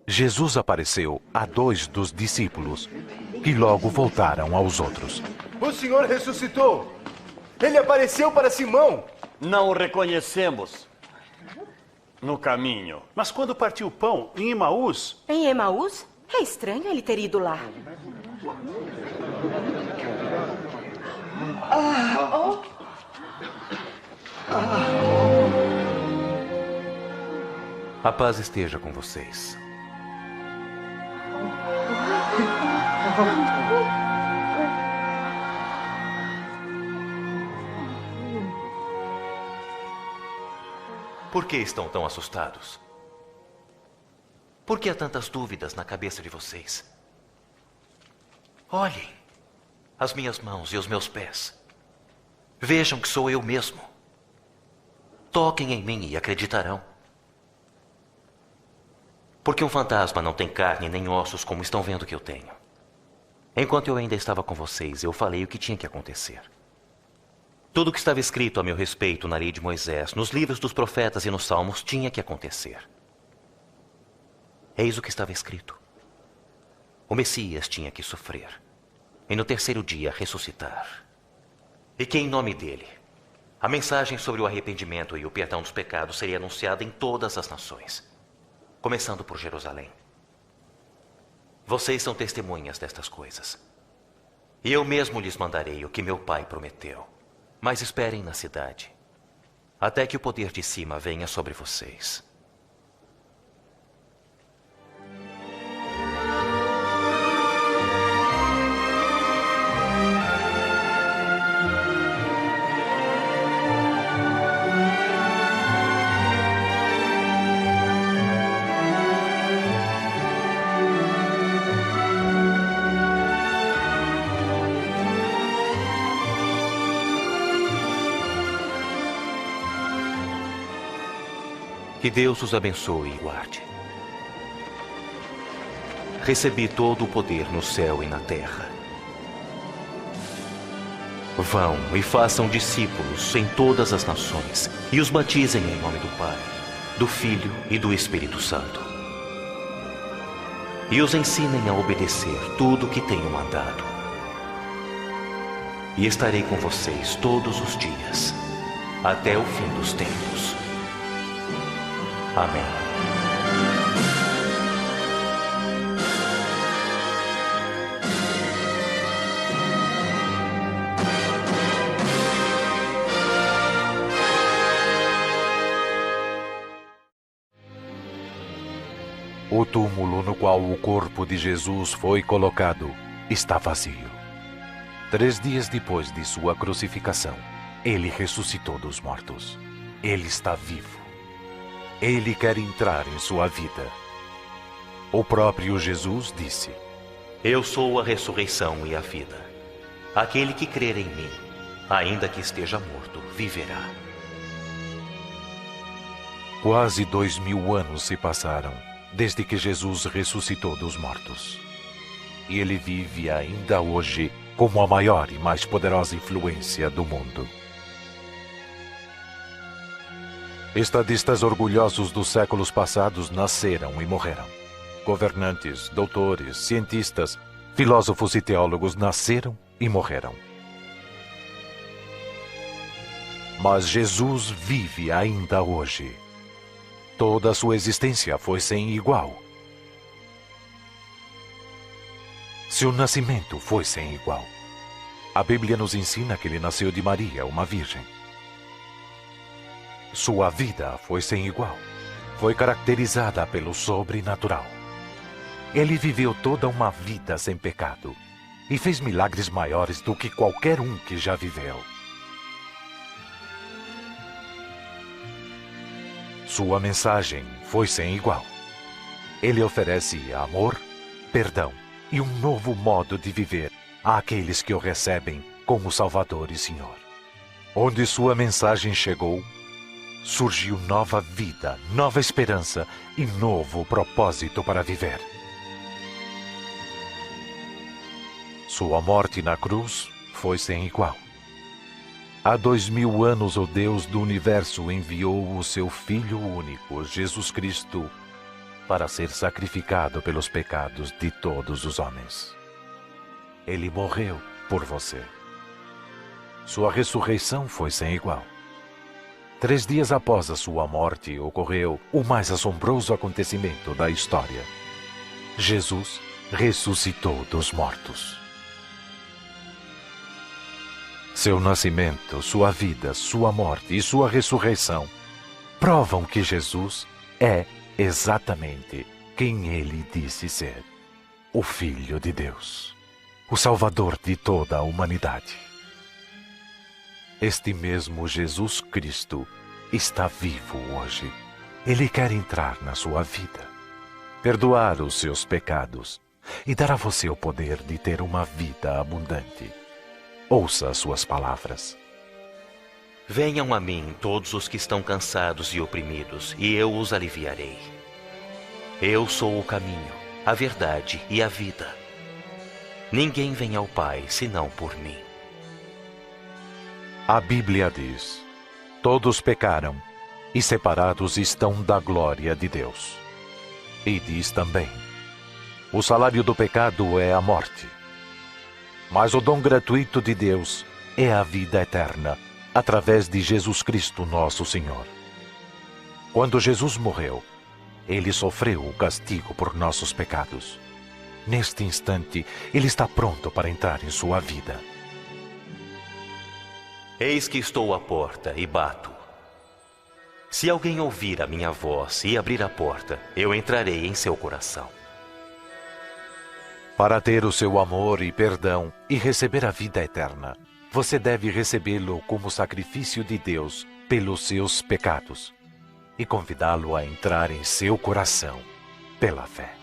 Jesus apareceu a 2 dos discípulos, que logo voltaram aos outros. O Senhor ressuscitou! Ele apareceu para Simão! Não o reconhecemos no caminho. Mas quando partiu o pão em Emaús... Em Emaús? É estranho ele ter ido lá. A paz esteja com vocês. Por que estão tão assustados? Por que há tantas dúvidas na cabeça de vocês? Olhem as minhas mãos e os meus pés. Vejam que sou eu mesmo. Toquem em mim e acreditarão. Porque um fantasma não tem carne nem ossos como estão vendo que eu tenho. Enquanto eu ainda estava com vocês, eu falei o que tinha que acontecer. Tudo o que estava escrito a meu respeito na lei de Moisés, nos livros dos profetas e nos salmos, tinha que acontecer. Eis o que estava escrito. O Messias tinha que sofrer, e no terceiro dia ressuscitar. E que em nome dele, a mensagem sobre o arrependimento e o perdão dos pecados seria anunciada em todas as nações, começando por Jerusalém. Vocês são testemunhas destas coisas. E eu mesmo lhes mandarei o que meu pai prometeu. Mas esperem na cidade, até que o poder de cima venha sobre vocês. Que Deus os abençoe e guarde. Recebi todo o poder no céu e na terra. Vão e façam discípulos em todas as nações e os batizem em nome do Pai, do Filho e do Espírito Santo. E os ensinem a obedecer tudo o que tenho mandado. E estarei com vocês todos os dias, até o fim dos tempos. Amém. O túmulo no qual o corpo de Jesus foi colocado está vazio. 3 dias depois de sua crucificação, ele ressuscitou dos mortos. Ele está vivo. Ele quer entrar em sua vida. O próprio Jesus disse: Eu sou a ressurreição e a vida. Aquele que crer em mim, ainda que esteja morto, viverá. Quase 2000 anos se passaram desde que Jesus ressuscitou dos mortos. E ele vive ainda hoje como a maior e mais poderosa influência do mundo. Estadistas orgulhosos dos séculos passados nasceram e morreram. Governantes, doutores, cientistas, filósofos e teólogos nasceram e morreram. Mas Jesus vive ainda hoje. Toda a sua existência foi sem igual. Seu nascimento foi sem igual. A Bíblia nos ensina que ele nasceu de Maria, uma virgem. Sua vida foi sem igual. Foi caracterizada pelo sobrenatural. Ele viveu toda uma vida sem pecado. e fez milagres maiores do que qualquer um que já viveu. Sua mensagem foi sem igual. Ele oferece amor, perdão e um novo modo de viver àqueles que o recebem como Salvador e Senhor. Onde sua mensagem chegou, surgiu nova vida, nova esperança e novo propósito para viver. Sua morte na cruz foi sem igual. Há 2000 anos o Deus do universo enviou o seu Filho único, Jesus Cristo, para ser sacrificado pelos pecados de todos os homens. Ele morreu por você. Sua ressurreição foi sem igual. 3 dias após a sua morte ocorreu o mais assombroso acontecimento da história. Jesus ressuscitou dos mortos. Seu nascimento, sua vida, sua morte e sua ressurreição provam que Jesus é exatamente quem ele disse ser: o Filho de Deus, o Salvador de toda a humanidade. Este mesmo Jesus Cristo está vivo hoje. Ele quer entrar na sua vida, perdoar os seus pecados e dar a você o poder de ter uma vida abundante. Ouça as suas palavras. Venham a mim todos os que estão cansados e oprimidos, e eu os aliviarei. Eu sou o caminho, a verdade e a vida. Ninguém vem ao Pai senão por mim. A Bíblia diz: todos pecaram e separados estão da glória de Deus. E diz também: o salário do pecado é a morte. Mas o dom gratuito de Deus é a vida eterna, através de Jesus Cristo nosso Senhor. Quando Jesus morreu, ele sofreu o castigo por nossos pecados. Neste instante, ele está pronto para entrar em sua vida. Eis que estou à porta e bato. Se alguém ouvir a minha voz e abrir a porta, eu entrarei em seu coração. Para ter o seu amor e perdão e receber a vida eterna, você deve recebê-lo como sacrifício de Deus pelos seus pecados e convidá-lo a entrar em seu coração pela fé.